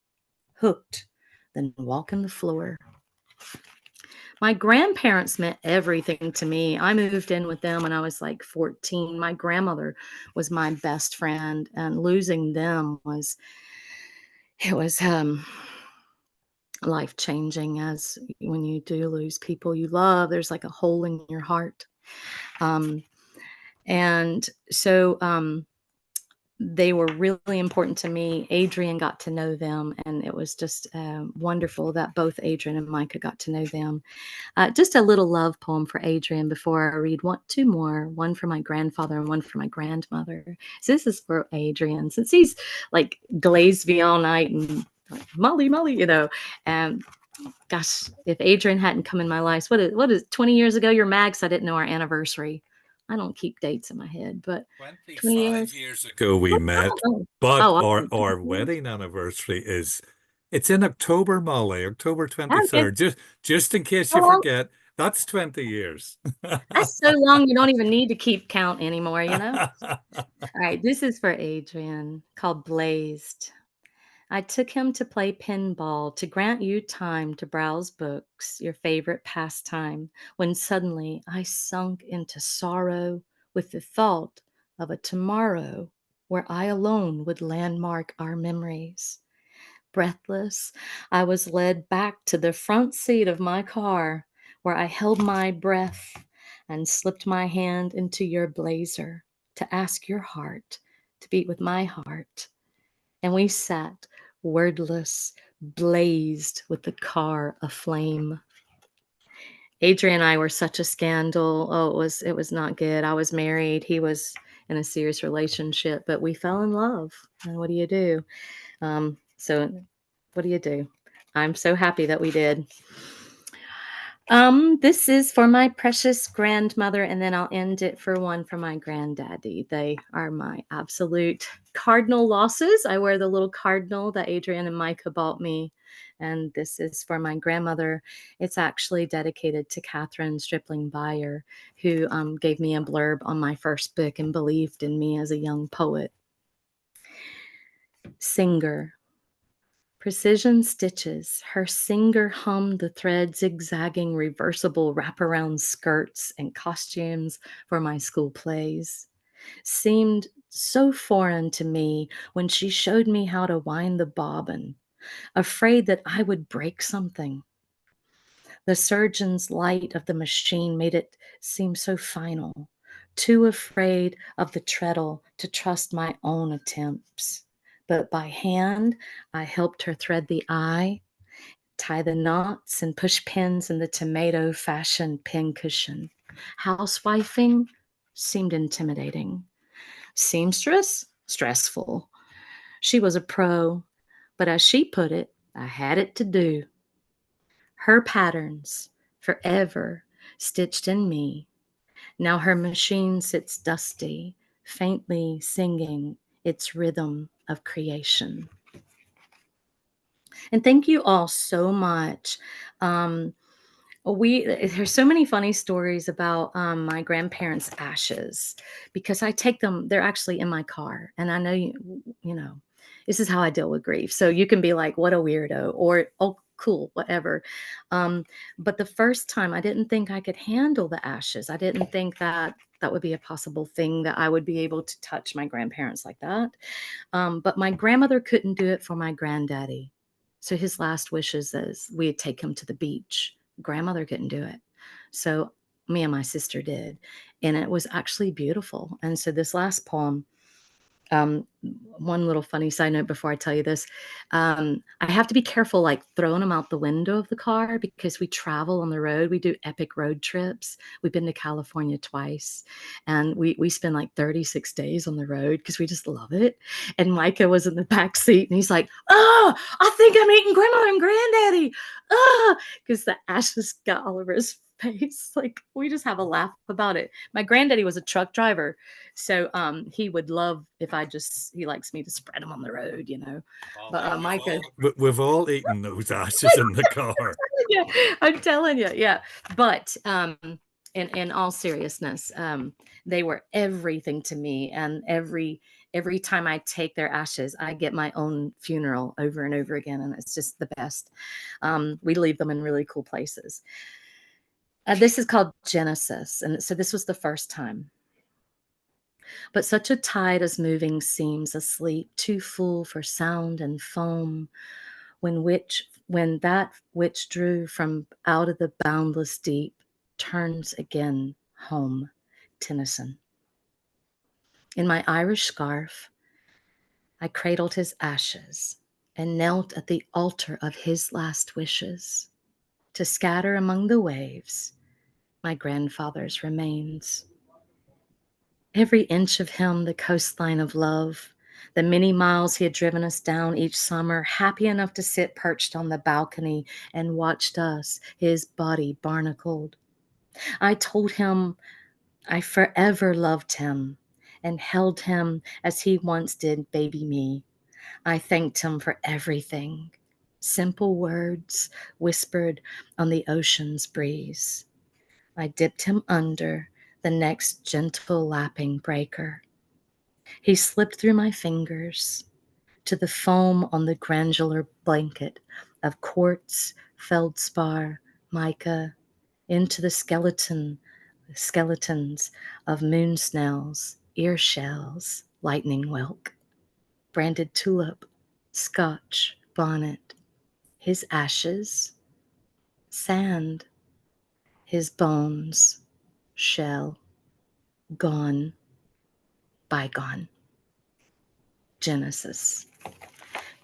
S2: Hooked, then walking the floor. My grandparents meant everything to me. I moved in with them when I was like 14. My grandmother was my best friend, and losing them was life-changing, as when you do lose people you love, there's like a hole in your heart. And so they were really important to me. Adrian got to know them, and it was just wonderful that both Adrian and Micah got to know them. Just a little love poem for Adrian before I read two more, one for my grandfather and one for my grandmother. So this is for Adrian, since he's like glazed me all night and like, Molly, and gosh, if Adrian hadn't come in my life, what is 20 years ago? You're mad 'cause I didn't know our anniversary. I don't keep dates in my head, but
S1: 25 years ago we met, but our wedding anniversary it's in October, Molly, October 23rd. Just in case you forget, that's 20 years.
S2: That's so long you don't even need to keep count anymore, All right, this is for Adrian, called Blazed. I took him to play pinball to grant you time to browse books, your favorite pastime, when suddenly I sunk into sorrow with the thought of a tomorrow where I alone would landmark our memories. Breathless, I was led back to the front seat of my car where I held my breath and slipped my hand into your blazer to ask your heart to beat with my heart. And we sat wordless, blazed with the car aflame. Adrian and I were such a scandal. Oh, it was not good. I was married. He was in a serious relationship, but we fell in love. And what do you do? So what do you do? I'm so happy that we did. This is for my precious grandmother, and then I'll end it for one for my granddaddy. They are my absolute cardinal losses. I wear the little cardinal that Adrian and Micah bought me, and this is for my grandmother. It's actually dedicated to Catherine Stripling Beyer, who gave me a blurb on my first book and believed in me as a young poet. Singer. Precision stitches, her singer hummed the thread zigzagging reversible wraparound skirts and costumes for my school plays. Seemed so foreign to me when she showed me how to wind the bobbin, afraid that I would break something. The surgeon's light of the machine made it seem so final, too afraid of the treadle to trust my own attempts. But by hand, I helped her thread the eye, tie the knots, and push pins in the tomato-fashioned pincushion. Housewifing seemed intimidating. Seamstress? Stressful. She was a pro, but as she put it, I had it to do. Her patterns, forever stitched in me. Now her machine sits dusty, faintly singing its rhythm of creation. And thank you all so much. There's so many funny stories about my grandparents' ashes because I take them, they're actually in my car. And I know, this is how I deal with grief. So you can be like, what a weirdo, or, oh, cool, whatever. But the first time I didn't think I could handle the ashes. I didn't think that would be a possible thing, that I would be able to touch my grandparents like that. But my grandmother couldn't do it for my granddaddy. So his last wishes is we'd take him to the beach. Grandmother couldn't do it. So me and my sister did. And it was actually beautiful. And so this last poem, one little funny side note before I tell you this, I have to be careful, like throwing them out the window of the car because we travel on the road. We do epic road trips. We've been to California twice, and we spend like 36 days on the road because we just love it. And Micah was in the back seat, and he's like, "Oh, I think I'm eating grandma and granddaddy." Because the ashes got all over his face. Like, we just have a laugh about it. My granddaddy was a truck driver, so he would love if he likes me to spread them on the road, But Micah,
S1: we've all eaten those ashes in the car.
S2: I'm telling you, yeah. But in all seriousness, they were everything to me, and every time I take their ashes, I get my own funeral over and over again, and it's just the best. We leave them in really cool places. This is called Genesis, and so this was the first time. But such a tide as moving seems asleep, too full for sound and foam, when that which drew from out of the boundless deep turns again home. Tennyson. In my Irish scarf, I cradled his ashes and knelt at the altar of his last wishes to scatter among the waves my grandfather's remains. Every inch of him the coastline of love, the many miles he had driven us down each summer, happy enough to sit perched on the balcony and watched us, his body barnacled. I told him I forever loved him and held him as he once did baby me. I thanked him for everything, simple words whispered on the ocean's breeze. I dipped him under the next gentle lapping breaker. He slipped through my fingers to the foam on the granular blanket of quartz, feldspar, mica, into the skeletons of moon snails, ear shells, lightning whelk, branded tulip, Scotch bonnet, his ashes, sand, his bones, shell, gone, bygone. Genesis.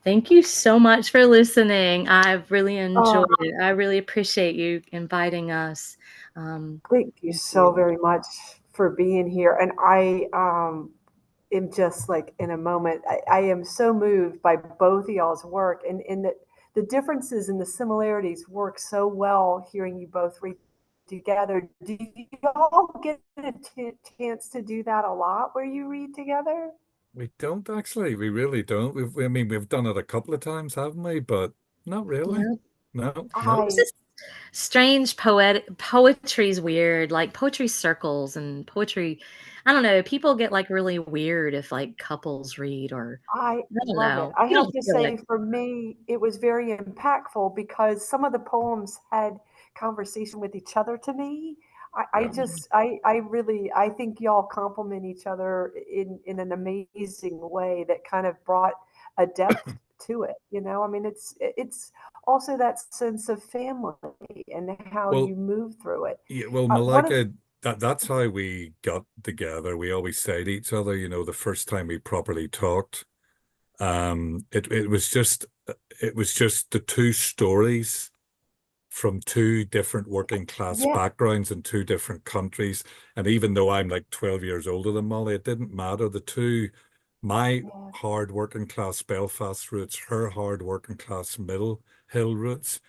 S2: Thank you so much for listening. I've really enjoyed it. I really appreciate you inviting us.
S3: Thank you so very much for being here. And I am just like in a moment, I am so moved by both of y'all's work and in the differences and the similarities work so well hearing you both read together. Do y'all get a chance to do that a lot where you read together?
S1: We don't actually. We really don't. I mean, we've done it a couple of times, haven't we? But not really.
S2: Yeah.
S1: No, no.
S3: I
S2: Strange poetry's weird, like poetry circles and poetry. I don't know. People get like really weird if like couples read or
S3: I
S2: I don't
S3: love it.
S2: know.
S3: I
S2: You
S3: have
S2: don't
S3: to
S2: feel
S3: say,
S2: it.
S3: for me, it was very impactful because some of the poems had conversation with each other to me. I
S1: Yeah.
S3: just, I really, I think y'all complement each other in an amazing way that kind of brought a depth to it. You know, I mean, it's also that sense of family and how
S1: Well,
S3: you move through it.
S1: yeah, well,
S3: One of
S1: Malika, that's how we got together. We always say to each other, the first time we properly talked, it was just the two stories from two different working class
S3: yeah,
S1: backgrounds in two different countries. And even though I'm like 12 years older than Molly, it didn't matter. My
S3: yeah,
S1: hard working class Belfast roots, her hard working class Middle Hill roots,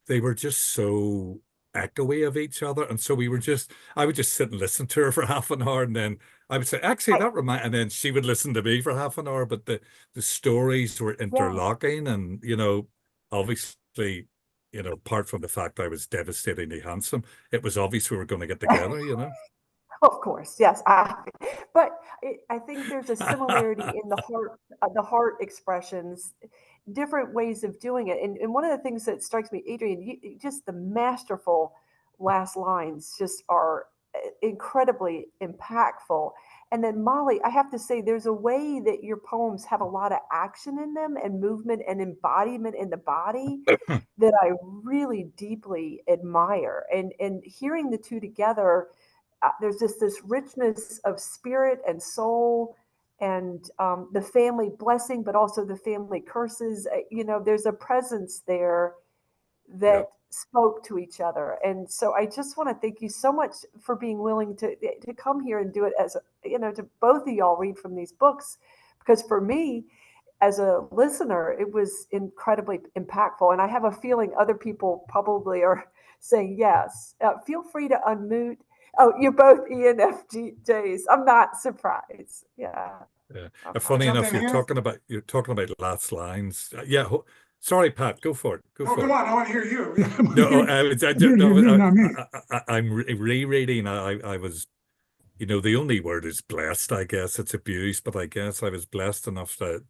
S1: they were just so echoey of each other. And so I would just sit and listen to her for half an hour and then I would say, actually,
S3: I,
S1: and then she would listen to me for half an hour, but the stories were
S3: yeah.
S1: interlocking and, obviously, apart from the fact I was devastatingly handsome, it was obvious we were going to get together.
S3: Of course, yes. But I think there's a similarity in the heart expressions, different ways of doing it. And one of the things that strikes me, Adrian, just the masterful last lines just are incredibly impactful. And then Molly, I have to say, there's a way that your poems have a lot of action in them and movement and embodiment in the body that I really deeply admire. And hearing the two together there's just this richness of spirit and soul and the family blessing, but also the family curses. There's a presence there that
S1: Yep.
S3: spoke to each other. And so I just want to thank you so much for being willing to come here and do it as, to both of y'all read from these books. Because for me, as a listener, it was incredibly impactful. And I have a feeling other people probably are saying yes. Feel free to unmute. Oh, you're both ENFJs. I'm not surprised. Yeah.
S1: Yeah.
S3: Okay.
S1: Funny
S4: Jump
S1: enough,
S4: in here?
S1: you're talking about last lines. Yeah. Sorry, Pat. Go for it. Go
S4: Oh,
S1: for
S4: come
S1: it.
S4: on. I want to hear you. I want to
S1: No,
S4: hear,
S1: no,
S4: you, not me.
S1: I'm rereading. I was, the only word is blessed. I guess it's abused, but I guess I was blessed enough that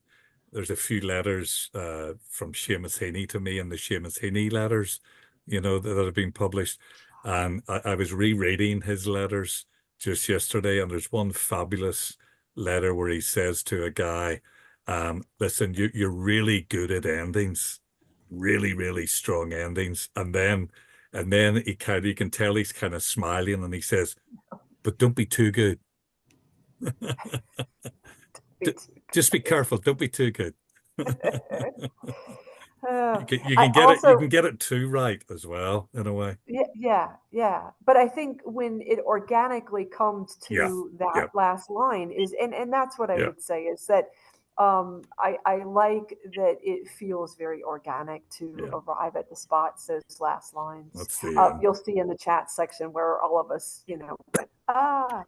S1: there's a few letters from Seamus Heaney to me in the Seamus Heaney letters, that have been published. And I was rereading his letters just yesterday, and there's one fabulous letter where he says to a guy, listen, you're really good at endings, really, really strong endings. And then you can tell he's kind of smiling and he says, but don't be too good. Just be careful. Don't be too good.
S3: Uh,
S1: You
S3: I
S1: can get
S3: also,
S1: you can get it too right as well, in a way.
S3: yeah. But I think when it organically comes
S1: Yeah,
S3: to that
S1: yeah,
S3: last line and that's what I
S1: yeah,
S3: would say is that I like that it feels very organic to
S1: yeah.
S3: arrive at the spots, those last lines.
S1: That's the
S3: You'll see in the chat section where all of us, went, ah.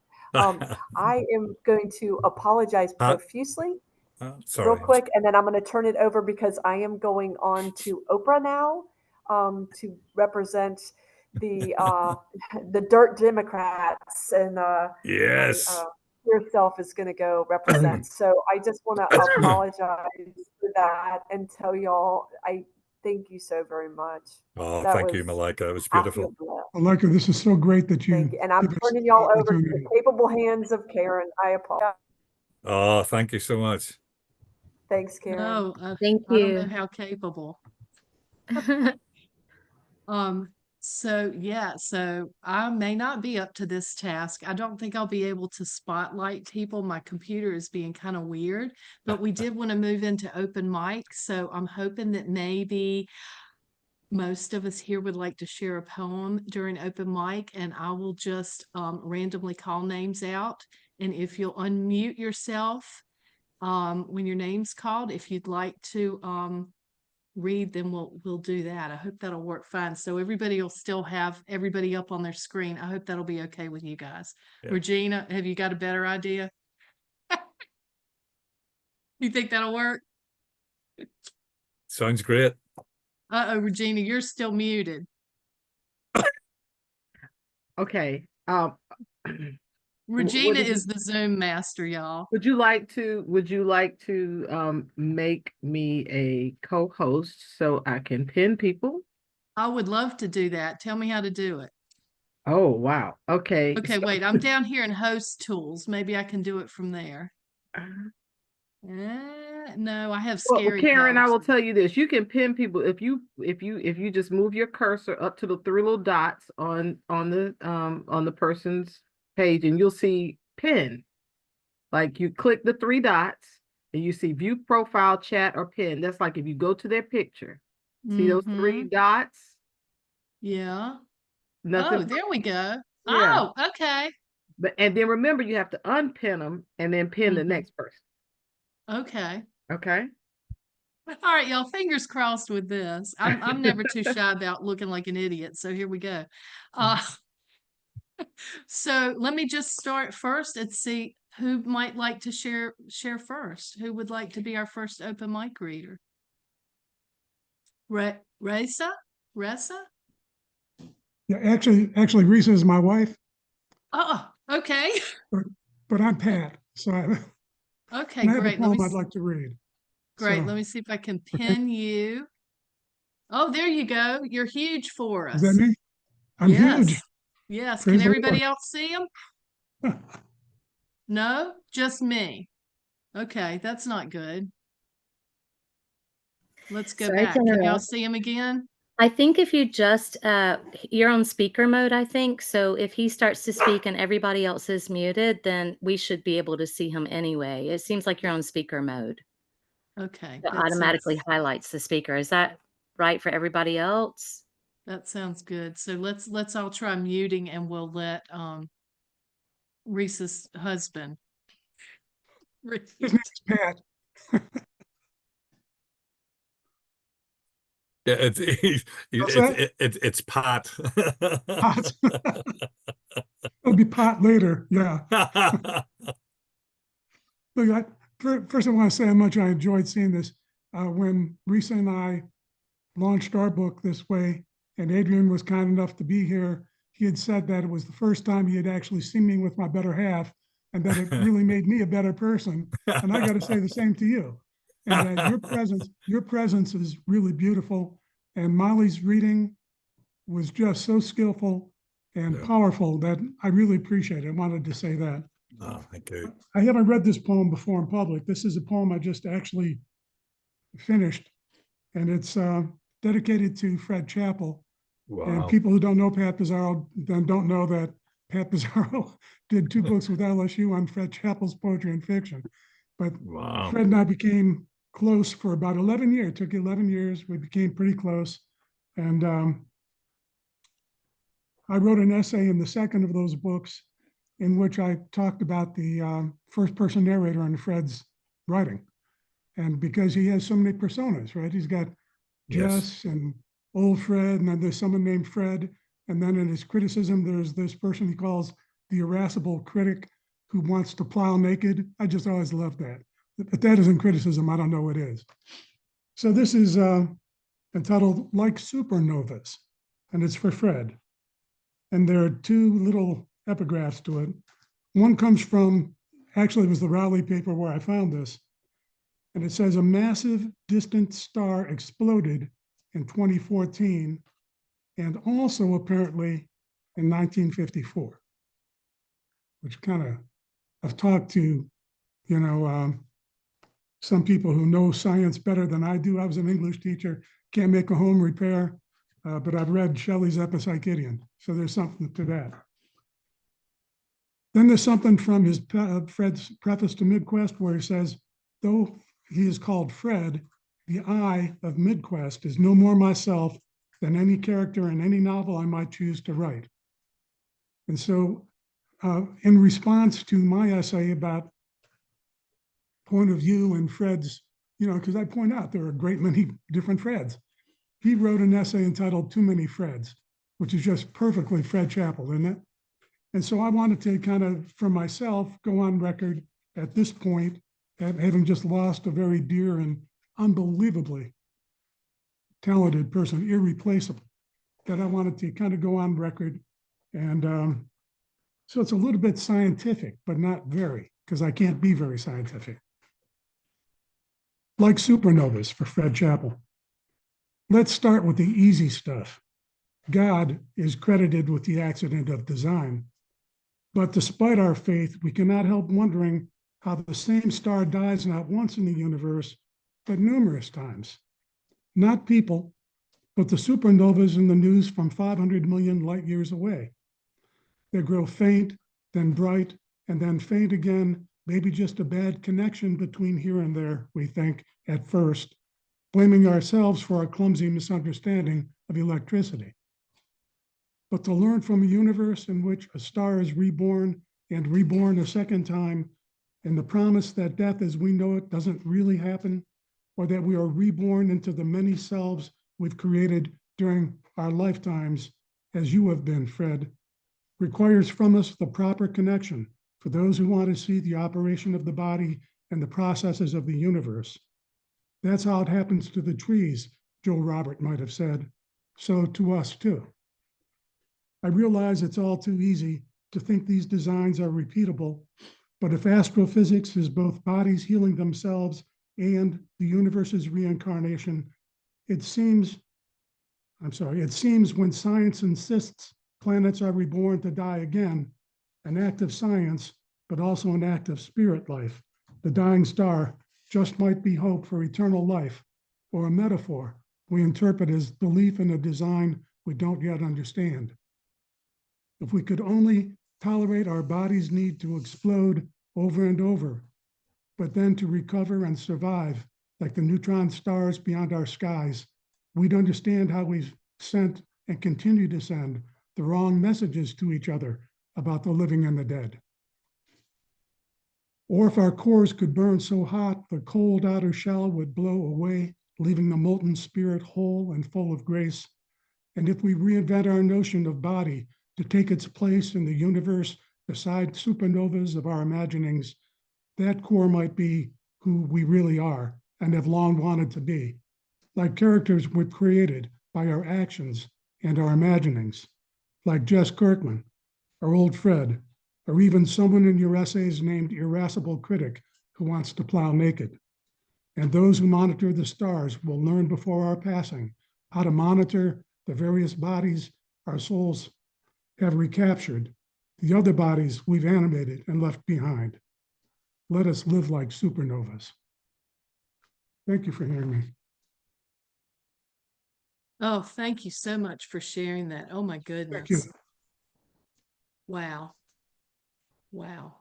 S3: I am going to apologize
S1: Pat.
S3: profusely real
S1: Sorry.
S3: quick, and then I'm going to turn it over because I am going on to Oprah now to represent the the dirt Democrats, and my
S1: Yes.
S3: dear self is going to go represent. So I just want to apologize for that and tell y'all I thank you so very much.
S1: Oh,
S3: That
S1: thank
S3: was
S1: you, Malika. It was
S3: I feel
S1: beautiful.
S3: blessed.
S4: Malika, this is so great that
S3: Thank
S4: you
S3: you, and I'm
S4: give us
S3: turning
S4: the
S3: y'all over to the
S4: opportunity.
S3: capable hands of Karen. I apologize.
S1: Oh, thank you so much.
S3: Thanks, Karen.
S5: No,
S2: Thank
S5: I don't know
S2: you.
S5: how capable. So yeah, so I may not be up to this task. I don't think I'll be able to spotlight people. My computer is being kind of weird, but we did want to move into open mic. So I'm hoping that maybe most of us here would like to share a poem during open mic, and I will just randomly call names out. And if you'll unmute yourself when your name's called, if you'd like to read, then we'll do that. I hope that'll work fine. So everybody will still have everybody up on their screen. I hope that'll be okay with you guys.
S1: Yeah.
S5: Regina, have you got a better idea? You think that'll work?
S1: Sounds great.
S5: Uh-oh, Regina, you're still muted.
S6: Okay.
S5: Regina is the Zoom master, y'all.
S6: Would you like to make me a co-host so I can pin people?
S5: I would love to do that. Tell me how to do it.
S6: Oh, wow. Okay.
S5: Okay, wait, I'm down here in host tools. Maybe I can do it from there. No, I have
S6: Well,
S5: scary
S6: Karen, I
S5: powers.
S6: will tell you this. You can pin people if you just move your cursor up to the three little dots on the person's page, and you'll see pin. Like you click the three dots and you see view profile, chat, or pin. That's like if you go to their picture. See those three dots?
S5: Yeah.
S6: Nothing.
S5: Oh, there we go.
S6: Yeah.
S5: Oh, okay.
S6: And then remember, you have to unpin them and then pin the next person.
S5: Okay.
S6: Okay.
S5: All right, y'all. Fingers crossed with this. I'm never too shy about looking like an idiot. So here we go. So let me just start first and see who might like to share first. Who would like to be our first open mic reader? Resa?
S4: Yeah, actually, Risa is my wife.
S5: Oh, okay.
S4: But I'm Pat. So
S5: Okay,
S4: I have a
S5: great.
S4: poem I'd like to read.
S5: Great.
S4: So,
S5: Let me see if I can pin you. Oh, there you go. You're huge for us.
S4: is that me? I'm huge.
S5: Yes.
S4: Praise
S5: Can
S4: the
S5: everybody
S4: Lord.
S5: else see him? No, just me. Okay, that's not good. Let's go
S2: Sorry
S5: back.
S2: to
S5: Can y'all
S2: interrupt.
S5: see him again?
S2: I think if you just you're on speaker mode, I think. So if he starts to speak and everybody else is muted, then we should be able to see him anyway. It seems like you're on speaker mode.
S5: Okay.
S2: It automatically highlights the speaker. Is that right for everybody else?
S5: That sounds good. So let's all try muting, and we'll let Reese's husband.
S4: His name's Pat.
S1: Yeah,
S4: What's that?
S1: it's Pat.
S4: Pot. It'll be pot later. Yeah. Look, first I want to say how much I enjoyed seeing this. When Risa and I launched our book this way, and Adrian was kind enough to be here, he had said that it was the first time he had actually seen me with my better half, and that it really made me a better person. And I got to say the same to you. And that your presence is really beautiful. And Molly's reading was just so skillful and powerful that I really appreciate it. I wanted to say that.
S1: Oh, thank you.
S4: I haven't read this poem before in public. This is a poem I just actually finished, and it's dedicated to Fred Chappell.
S1: Wow.
S4: And people who don't know Pat Pizarro then don't know that Pat Pizarro did 2 books with LSU on Fred Chappell's poetry and fiction. But
S1: Wow.
S4: Fred and I became close for about 11 years. It took 11 years. We became pretty close. And I wrote an essay in the second of those books in which I talked about the first person narrator in Fred's writing. And because he has so many personas, right? He's got Jess and old Fred, and then there's someone named Fred. And then in his criticism, there's this person he calls the irascible critic who wants to plow naked. I just always loved that. But that isn't criticism. I don't know what is. So this is entitled Like Supernovas, and it's for Fred. And there are two little epigraphs to it. One comes from, actually it was the Rowley paper where I found this. And it says, a massive distant star exploded in 2014 and also apparently in 1954, which kind of, I've talked to, some people who know science better than I do. I was an English teacher, can't make a home repair, but I've read Shelley's Epipsychidion, so there's something to that. Then there's something from his Fred's preface to Midquest where he says, though he is called Fred, the I of Midquest is no more myself than any character in any novel I might choose to write. And so in response to my essay about point of view and Fred's, because I point out there are a great many different Freds. He wrote an essay entitled Too Many Freds, which is just perfectly Fred Chappell, isn't it? And so I wanted to kind of, for myself, go on record at this point, having just lost a very dear and unbelievably talented person, irreplaceable, that I wanted to kind of go on record. And so it's a little bit scientific, but not very, because I can't be very scientific. Like Supernovas for Fred Chappell. Let's start with the easy stuff. God is credited with the accident of design. But despite our faith, we cannot help wondering how the same star dies not once in the universe, but numerous times. Not people, but the supernovas in the news from 500 million light years away. They grow faint, then bright, and then faint again, maybe just a bad connection between here and there, we think, at first, blaming ourselves for our clumsy misunderstanding of electricity. But to learn from a universe in which a star is reborn and reborn a second time, and the promise that death as we know it doesn't really happen, or that we are reborn into the many selves we've created during our lifetimes, as you have been, Fred, requires from us the proper connection for those who want to see the operation of the body and the processes of the universe. That's how it happens to the trees, Joe Robert might have said, so to us too. I realize it's all too easy to think these designs are repeatable, but if astrophysics is both bodies healing themselves and the universe's reincarnation, it seems when science insists planets are reborn to die again, an act of science, but also an act of spirit life. The dying star just might be hope for eternal life, or a metaphor we interpret as belief in a design we don't yet understand. If we could only tolerate our body's need to explode over and over, but then to recover and survive like the neutron stars beyond our skies, we'd understand how we've sent and continue to send the wrong messages to each other about the living and the dead. Or if our cores could burn so hot, the cold outer shell would blow away, leaving the molten spirit whole and full of grace. And if we reinvent our notion of body to take its place in the universe beside supernovas of our imaginings, that core might be who we really are and have long wanted to be, like characters we've created by our actions and our imaginings, like Jess Kirkman, or old Fred, or even someone in your essays named irascible critic who wants to plow naked. And those who monitor the stars will learn before our passing how to monitor the various bodies our souls have recaptured, the other bodies we've animated and left behind. Let us live like supernovas. Thank you for hearing me.
S5: Oh, thank you so much for sharing that. Oh my goodness.
S4: Thank you.
S5: Wow. Wow.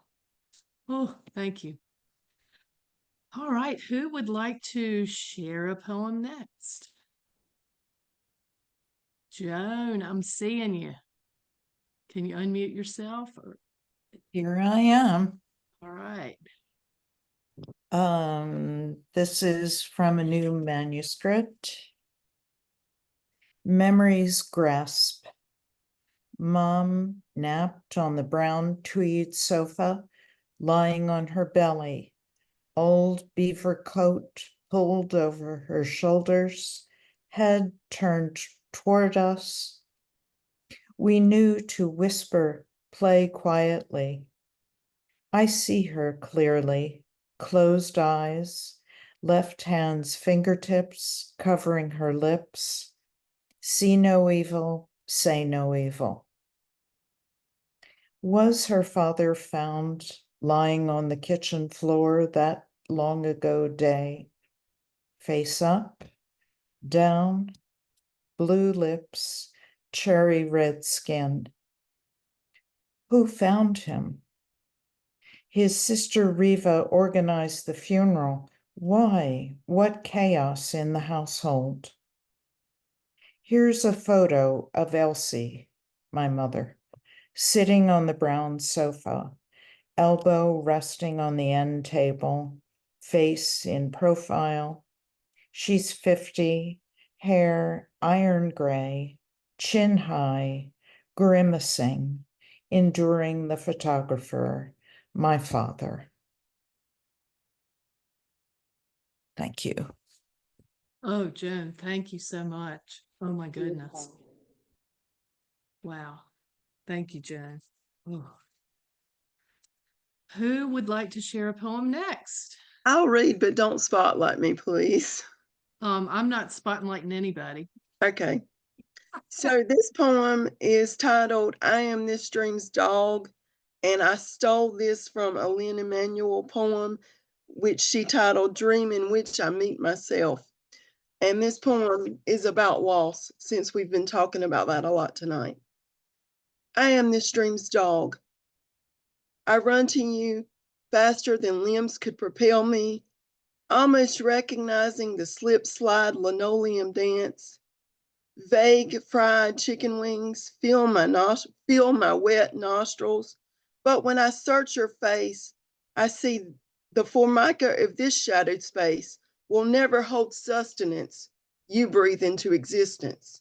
S5: Oh, thank you. All right, who would like to share a poem next? Joan, I'm seeing you. Can you unmute yourself?
S7: Here I am.
S5: All right.
S7: This is from a new manuscript. Memories Grasp. Mom napped on the brown tweed sofa, lying on her belly, old beaver coat pulled over her shoulders, head turned toward us. We knew to whisper, play quietly. I see her clearly, closed eyes, left hand's fingertips covering her lips. See no evil, say no evil. Was her father found lying on the kitchen floor that long ago day? Face up, down, blue lips, cherry red skin. Who found him? His sister Riva organized the funeral. Why? What chaos in the household? Here's a photo of Elsie, my mother, sitting on the brown sofa, elbow resting on the end table, face in profile. She's 50, hair iron gray, chin high, grimacing, enduring the photographer, my father. Thank you.
S5: Oh, Joan, thank you so much. Oh my goodness. Wow. Thank you, Joan. Oh. Who would like to share a poem next?
S8: I'll read, but don't spotlight me, please.
S5: I'm not spotlighting anybody.
S8: Okay. So this poem is titled, I Am This Dream's Dog, and I stole this from a Lynn Emanuel poem, which she titled Dream in Which I Meet Myself. And this poem is about loss, since we've been talking about that a lot tonight. I am this dream's dog. I run to you faster than limbs could propel me, almost recognizing the slip slide linoleum dance. Vague fried chicken wings fill my wet nostrils, but when I search your face, I see the formica of this shadowed space will never hold sustenance you breathe into existence.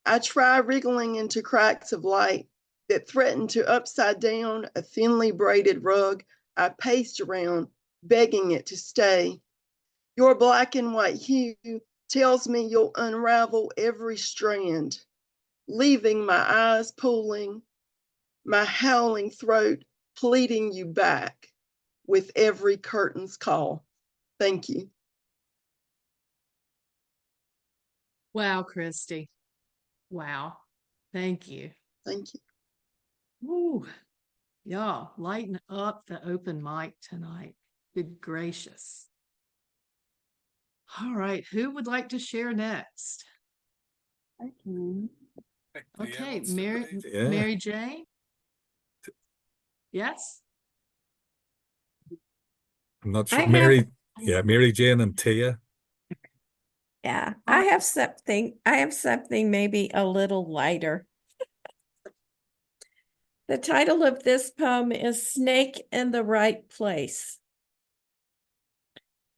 S8: I try wriggling into cracks of light that threaten to upside down a thinly braided rug I paced around, begging it to stay. Your black and white hue tells me you'll unravel every strand, leaving my eyes pooling, my howling throat pleading you back with every curtain's call. Thank you.
S5: Wow, Christy. Wow. Thank you.
S8: Thank you.
S5: Woo. Y'all, lighten up the open mic tonight. Good gracious. All right, who would like to share next?
S9: I can.
S5: Okay,
S1: Yeah.
S5: Mary Jane? Yes?
S1: I'm not sure. Mary Jane and Tia.
S9: Yeah, I have something maybe a little lighter. The title of this poem is Snake in the Right Place.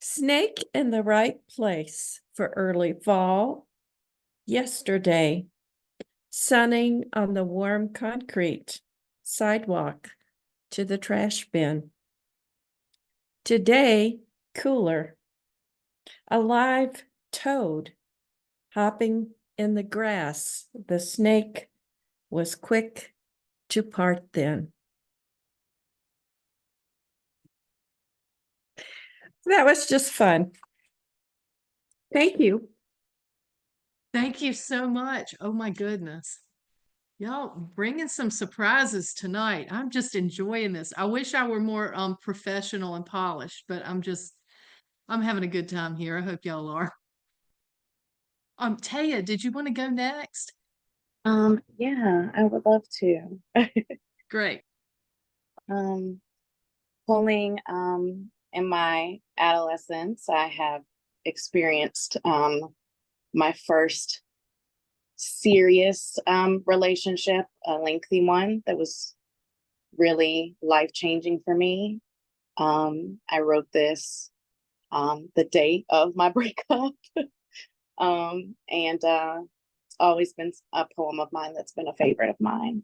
S9: Snake in the right place for early fall. Yesterday, sunning on the warm concrete sidewalk to the trash bin. Today, cooler. A live toad hopping in the grass. The snake was quick to part then. That was just fun. Thank you.
S5: Thank you so much. Oh my goodness. Y'all bringing some surprises tonight. I'm just enjoying this. I wish I were more professional and polished, but I'm having a good time here. I hope y'all are. Taya, did you want to go next?
S9: Yeah, I would love to.
S5: Great.
S9: Pulling
S10: in my adolescence, I have experienced my first serious relationship, a lengthy one that was really life-changing for me. I wrote this the day of my breakup. And it's always been a poem of mine that's been a favorite of mine.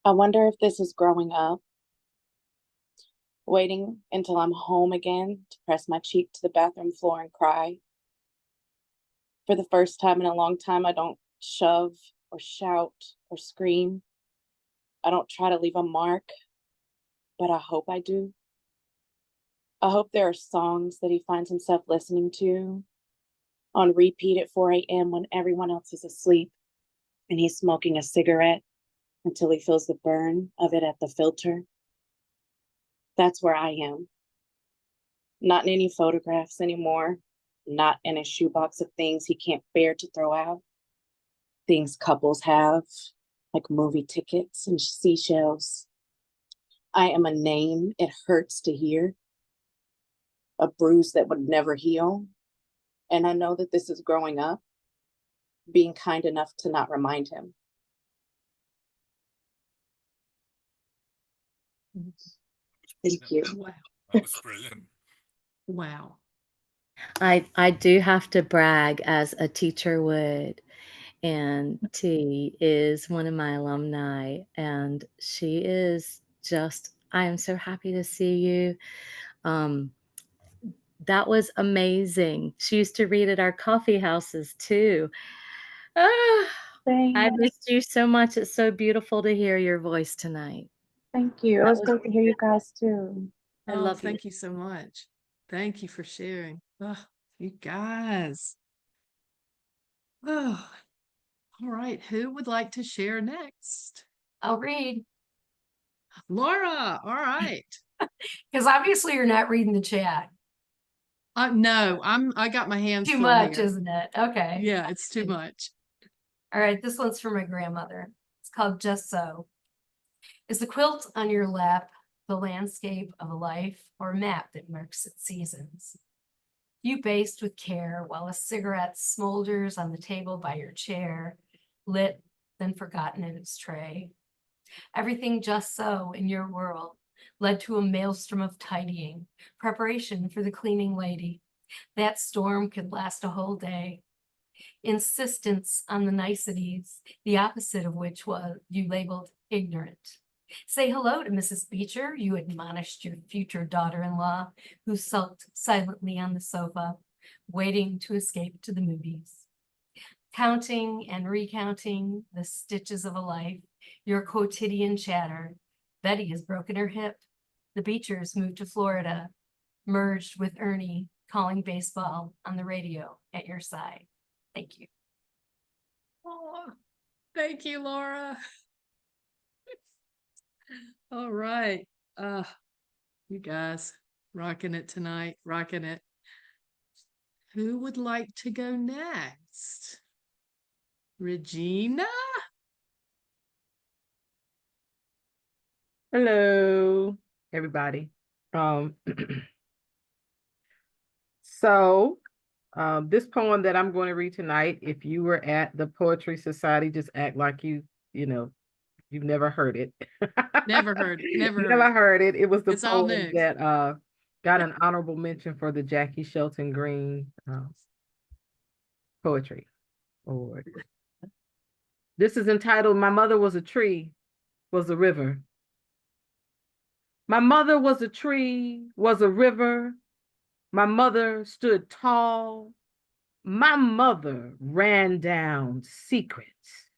S10: I wonder if this is growing up, waiting until I'm home again to press my cheek to the bathroom floor and cry. For the first time in a long time, I don't shove or shout or scream. I don't try to leave a mark, but I hope I do. I hope there are songs that he finds himself listening to on repeat at 4 a.m. when everyone else is asleep and he's smoking a cigarette until he feels the burn of it at the filter. That's where I am. Not in any photographs anymore, not in a shoebox of things he can't bear to throw out. Things couples have, like movie tickets and seashells. I am a name it hurts to hear, a bruise that would never heal. And I know that this is growing up, being kind enough to not remind him. Thank you.
S5: Wow.
S1: That was brilliant.
S5: Wow.
S2: I do have to brag as a teacher would. And T is one of my alumni, and she is just, I am so happy to see you. That was amazing. She used to read at our coffee houses too. Ah, I missed you so much. It's so beautiful to hear your voice tonight.
S10: Thank you. It
S2: That
S10: was
S2: was
S10: great to hear you guys too.
S2: I
S5: Oh,
S2: love you.
S5: thank you so much. Thank you for sharing. Oh, you guys. Oh, all right. Who would like to share next?
S11: I'll read.
S5: Laura, all right.
S11: Because obviously you're not reading the chat.
S5: No, I got my hands
S11: Too
S5: full
S11: much,
S5: here.
S11: isn't it? Okay.
S5: Yeah, it's too much.
S11: All right, this one's for my grandmother. It's called Just So. Is the quilt on your lap the landscape of a life or a map that marks its seasons? You based with care while a cigarette smolders on the table by your chair, lit, then forgotten in its tray. Everything just so in your world led to a maelstrom of tidying, preparation for the cleaning lady. That storm could last a whole day. Insistence on the niceties, the opposite of which was you labeled ignorant. Say hello to Mrs. Beecher, you admonished your future daughter-in-law, who sulked silently on the sofa, waiting to escape to the movies. Counting and recounting the stitches of a life, your quotidian chatter. Betty has broken her hip. The Beechers moved to Florida, merged with Ernie, calling baseball on the radio at your side. Thank you.
S5: Oh, thank you, Laura. All right. You guys rocking it tonight, rocking it. Who would like to go next? Regina?
S6: Hello, everybody. So this poem that I'm going to read tonight, if you were at the Poetry Society, just act like you've never heard it.
S5: Never heard it. Never
S6: Never heard it. It was the
S5: It's all
S6: poem
S5: new.
S6: that got an honorable mention for the Jackie Shelton Green Poetry Award. This is entitled "My Mother Was a Tree, Was a River." My mother was a tree, was a river. My mother stood tall. My mother ran down secrets.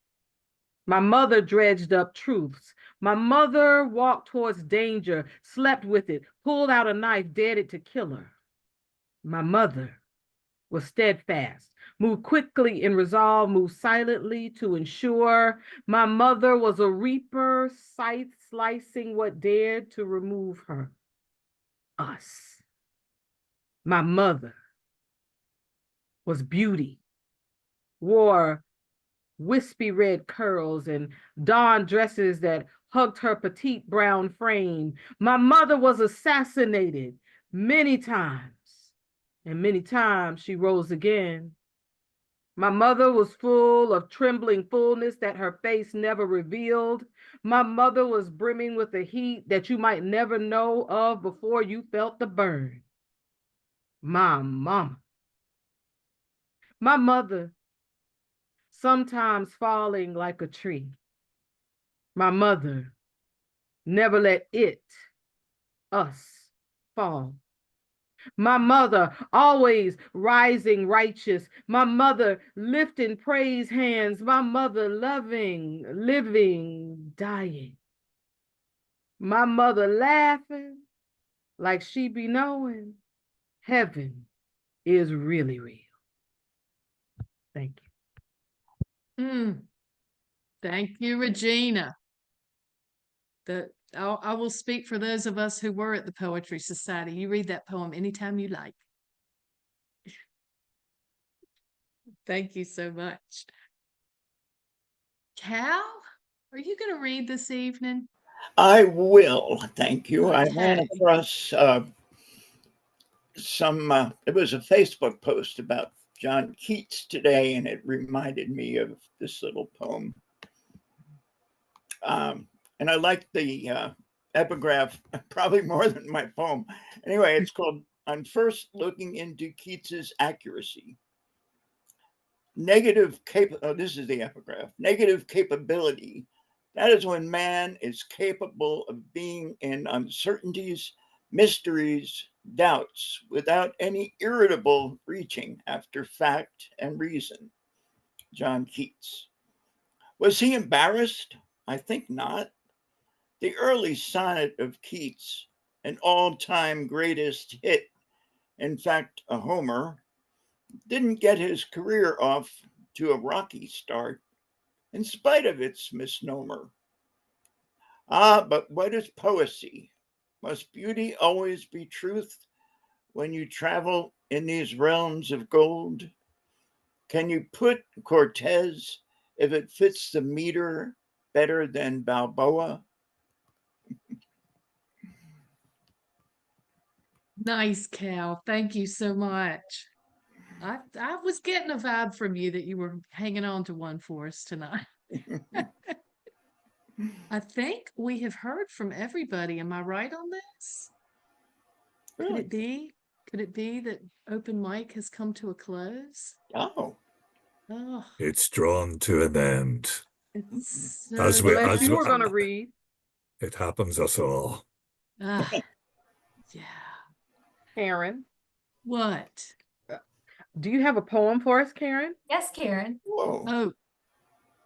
S6: My mother dredged up truths. My mother walked towards danger, slept with it, pulled out a knife, dared it to kill her. My mother was steadfast, moved quickly in resolve, moved silently to ensure. My mother was a reaper, scythe slicing what dared to remove her. Us. My mother was beauty, wore wispy red curls and dawn dresses that hugged her petite brown frame. My mother was assassinated many times, and many times she rose again. My mother was full of trembling fullness that her face never revealed. My mother was brimming with a heat that you might never know of before you felt the burn. My mama. My mother, sometimes falling like a tree. My mother never let it, us, fall. My mother always rising righteous. My mother lifting praise hands. My mother loving, living, dying. My mother laughing like she be knowing heaven is really real. Thank you.
S5: Thank you, Regina. I will speak for those of us who were at the Poetry Society. You read that poem anytime you like. Thank you so much. Cal, are you going to read this evening?
S12: I will, thank you.
S5: Okay.
S12: I ran across it was a Facebook post about John Keats today, and it reminded me of this little poem. And I like the epigraph probably more than my poem. Anyway, it's called On First Looking into Keats's Accuracy. This is the epigraph. Negative capability. That is when man is capable of being in uncertainties, mysteries, doubts, without any irritable reaching after fact and reason. John Keats. Was he embarrassed? I think not. The early sonnet of Keats, an all-time greatest hit, in fact, a homer, didn't get his career off to a rocky start, in spite of its misnomer. But what is poesy? Must beauty always be truth when you travel in these realms of gold? Can you put Cortez, if it fits the meter, better than Balboa?
S5: Nice, Cal. Thank you so much. I was getting a vibe from you that you were hanging on to one for us tonight. I think we have heard from everybody. Am I right on this? Really? Could it be that open mic has come to a close?
S12: Oh.
S1: It's drawn to an end.
S5: It's so
S1: As
S6: you were going to read.
S1: It happens us all.
S5: Yeah.
S6: Karen.
S5: What?
S6: Do you have a poem for us, Karen?
S11: Yes, Karen.
S12: Whoa.
S5: Oh.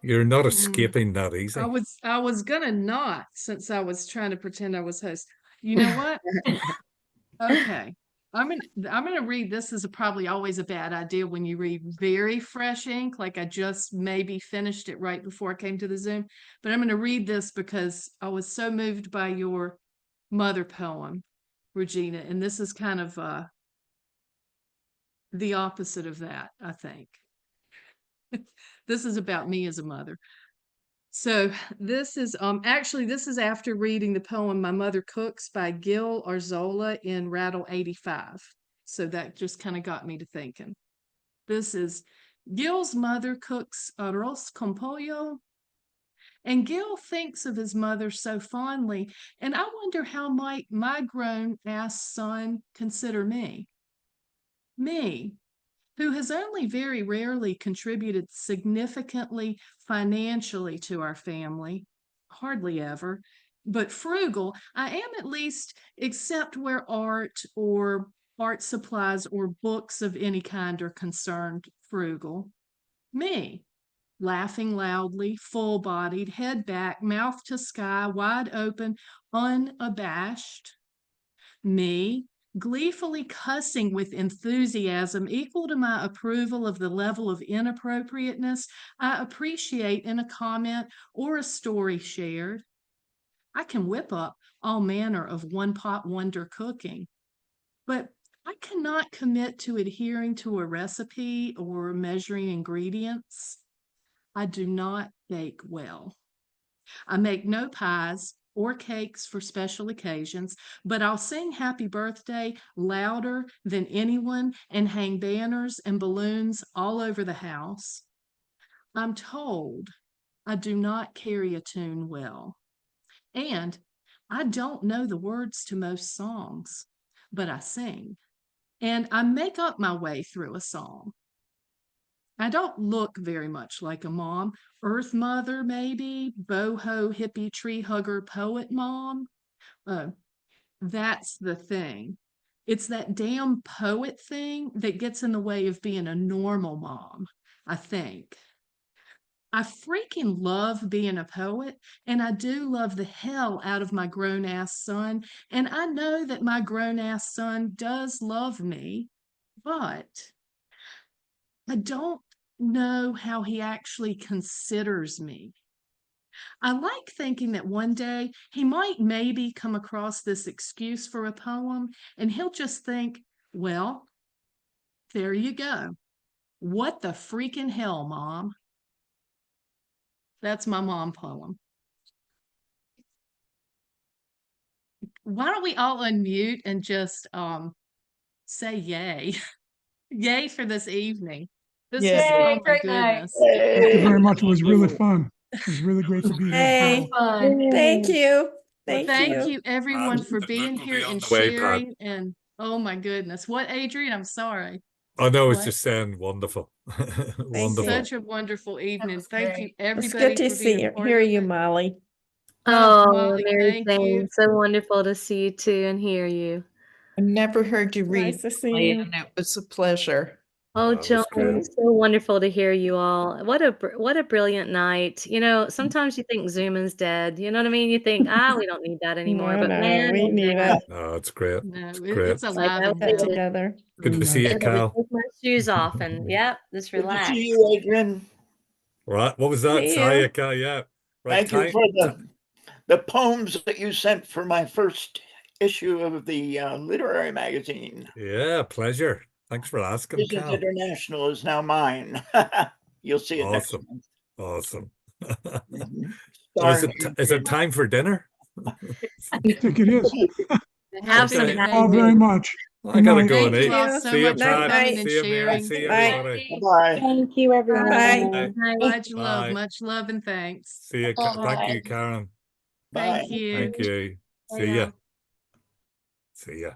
S1: You're not escaping that easy.
S5: I was gonna not, since I was trying to pretend I was host. You know what? Okay. I'm gonna read this. Is probably always a bad idea when you read very fresh ink, like I just maybe finished it right before I came to the Zoom. But I'm gonna read this because I was so moved by your mother poem, Regina, and this is kind of the opposite of that, I think. This is about me as a mother. So this is actually this is after reading the poem My Mother Cooks by Gil Arzola in Rattle 85. So that just kind of got me to thinking. This is Gil's mother cooks arroz con pollo, and Gil thinks of his mother so fondly, and I wonder how might my grown-ass son consider me? Me, who has only very rarely contributed significantly financially to our family, hardly ever, but frugal, I am at least, except where art or art supplies or books of any kind are concerned, frugal. Me, laughing loudly, full-bodied, head back, mouth to sky, wide open, unabashed. Me, gleefully cussing with enthusiasm equal to my approval of the level of inappropriateness I appreciate in a comment or a story shared. I can whip up all manner of one-pot wonder cooking, but I cannot commit to adhering to a recipe or measuring ingredients. I do not bake well. I make no pies or cakes for special occasions, but I'll sing happy birthday louder than anyone and hang banners and balloons all over the house. I'm told I do not carry a tune well, and I don't know the words to most songs, but I sing, and I make up my way through a song. I don't look very much like a mom. Earth mother, maybe, boho, hippie, tree hugger, poet mom. That's the thing. It's that damn poet thing that gets in the way of being a normal mom, I think. I freaking love being a poet, and I do love the hell out of my grown-ass son, and I know that my grown-ass son does love me, but I don't know how he actually considers me. I like thinking that one day he might maybe come across this excuse for a poem and he'll just think, well, there you go. What the freaking hell, Mom? That's my mom poem. Why don't we all unmute and just say yay. Yay for this evening. This
S7: Yay.
S5: is, oh my
S11: Great night.
S5: goodness.
S4: Thank you very much. It was really fun. It was really great to be here.
S9: Hey,
S11: Fun.
S9: thank you.
S5: Well,
S9: Thank
S5: thank
S9: you.
S5: you everyone
S1: And
S5: for
S1: the book
S5: being
S1: will
S5: here
S1: be on
S5: and
S1: the way, Pat.
S5: sharing, and oh my goodness. What, Adrian? I'm sorry.
S1: Oh no, it's
S5: What?
S1: just saying wonderful. Wonderful.
S5: Such a wonderful evening.
S11: was
S5: Thank
S11: great.
S5: you
S9: It's
S5: everybody
S9: good to
S5: for being
S9: see
S5: a
S9: you,
S5: part
S9: hear
S5: of
S9: you,
S5: it.
S9: Molly.
S5: Oh,
S2: Oh,
S5: Molly,
S2: Mary
S5: thank
S2: Jane,
S5: you.
S2: so wonderful to see you too and hear you.
S7: I never heard you read,
S9: Nice to see
S7: Molly,
S9: you.
S7: and it was a pleasure.
S2: Oh,
S1: That was
S2: Joan,
S1: great.
S2: so wonderful to hear you all. What a brilliant night. You know, sometimes you think Zooming's dead. You know what I mean? You think, we don't need that anymore.
S9: No,
S2: But
S9: no,
S2: man,
S9: we
S2: is
S9: need
S2: that
S9: it.
S1: No, it's great.
S5: No,
S1: It's
S5: it,
S1: great.
S5: it's
S2: like
S5: alive
S2: I
S5: and
S2: was
S9: Get
S5: well.
S9: together.
S1: Good to see you,
S2: able to
S1: Cal.
S2: take my shoes off and yep, just
S12: Good to
S2: relax.
S12: see you, Adrian.
S1: Right. What was that?
S9: See
S1: Hiya,
S9: you.
S1: Cal. Yeah. Right.
S12: Thank you for the poems that you sent for my first issue of the literary magazine.
S1: Yeah, pleasure. Thanks for asking,
S12: Visions
S1: Cal.
S12: International is now mine. You'll see it next
S1: Awesome.
S12: month.
S1: Awesome.
S12: Mhm.
S1: Well, is
S12: Starring
S1: it
S12: Adrian.
S1: time for dinner?
S4: I think it is.
S2: Have some
S1: Okay.
S5: Thank
S4: All
S5: you.
S4: very much.
S1: I
S4: Good
S1: gotta
S4: night.
S1: go and
S5: Thank you
S1: eat.
S5: all
S9: you.
S5: so
S1: See you,
S5: much for
S9: Night,
S1: Pat.
S5: coming
S9: night.
S5: and
S1: See you, Mary.
S5: sharing.
S1: See you,
S9: Bye.
S1: everybody.
S12: Bye-bye.
S10: Thank you, everyone.
S9: Bye.
S5: Much love,
S1: Bye.
S5: much love, and thanks.
S1: See you. Thank you, Karen.
S12: Bye.
S5: Thank you.
S1: Thank you.
S5: Bye
S1: See ya.
S5: now.
S1: See ya.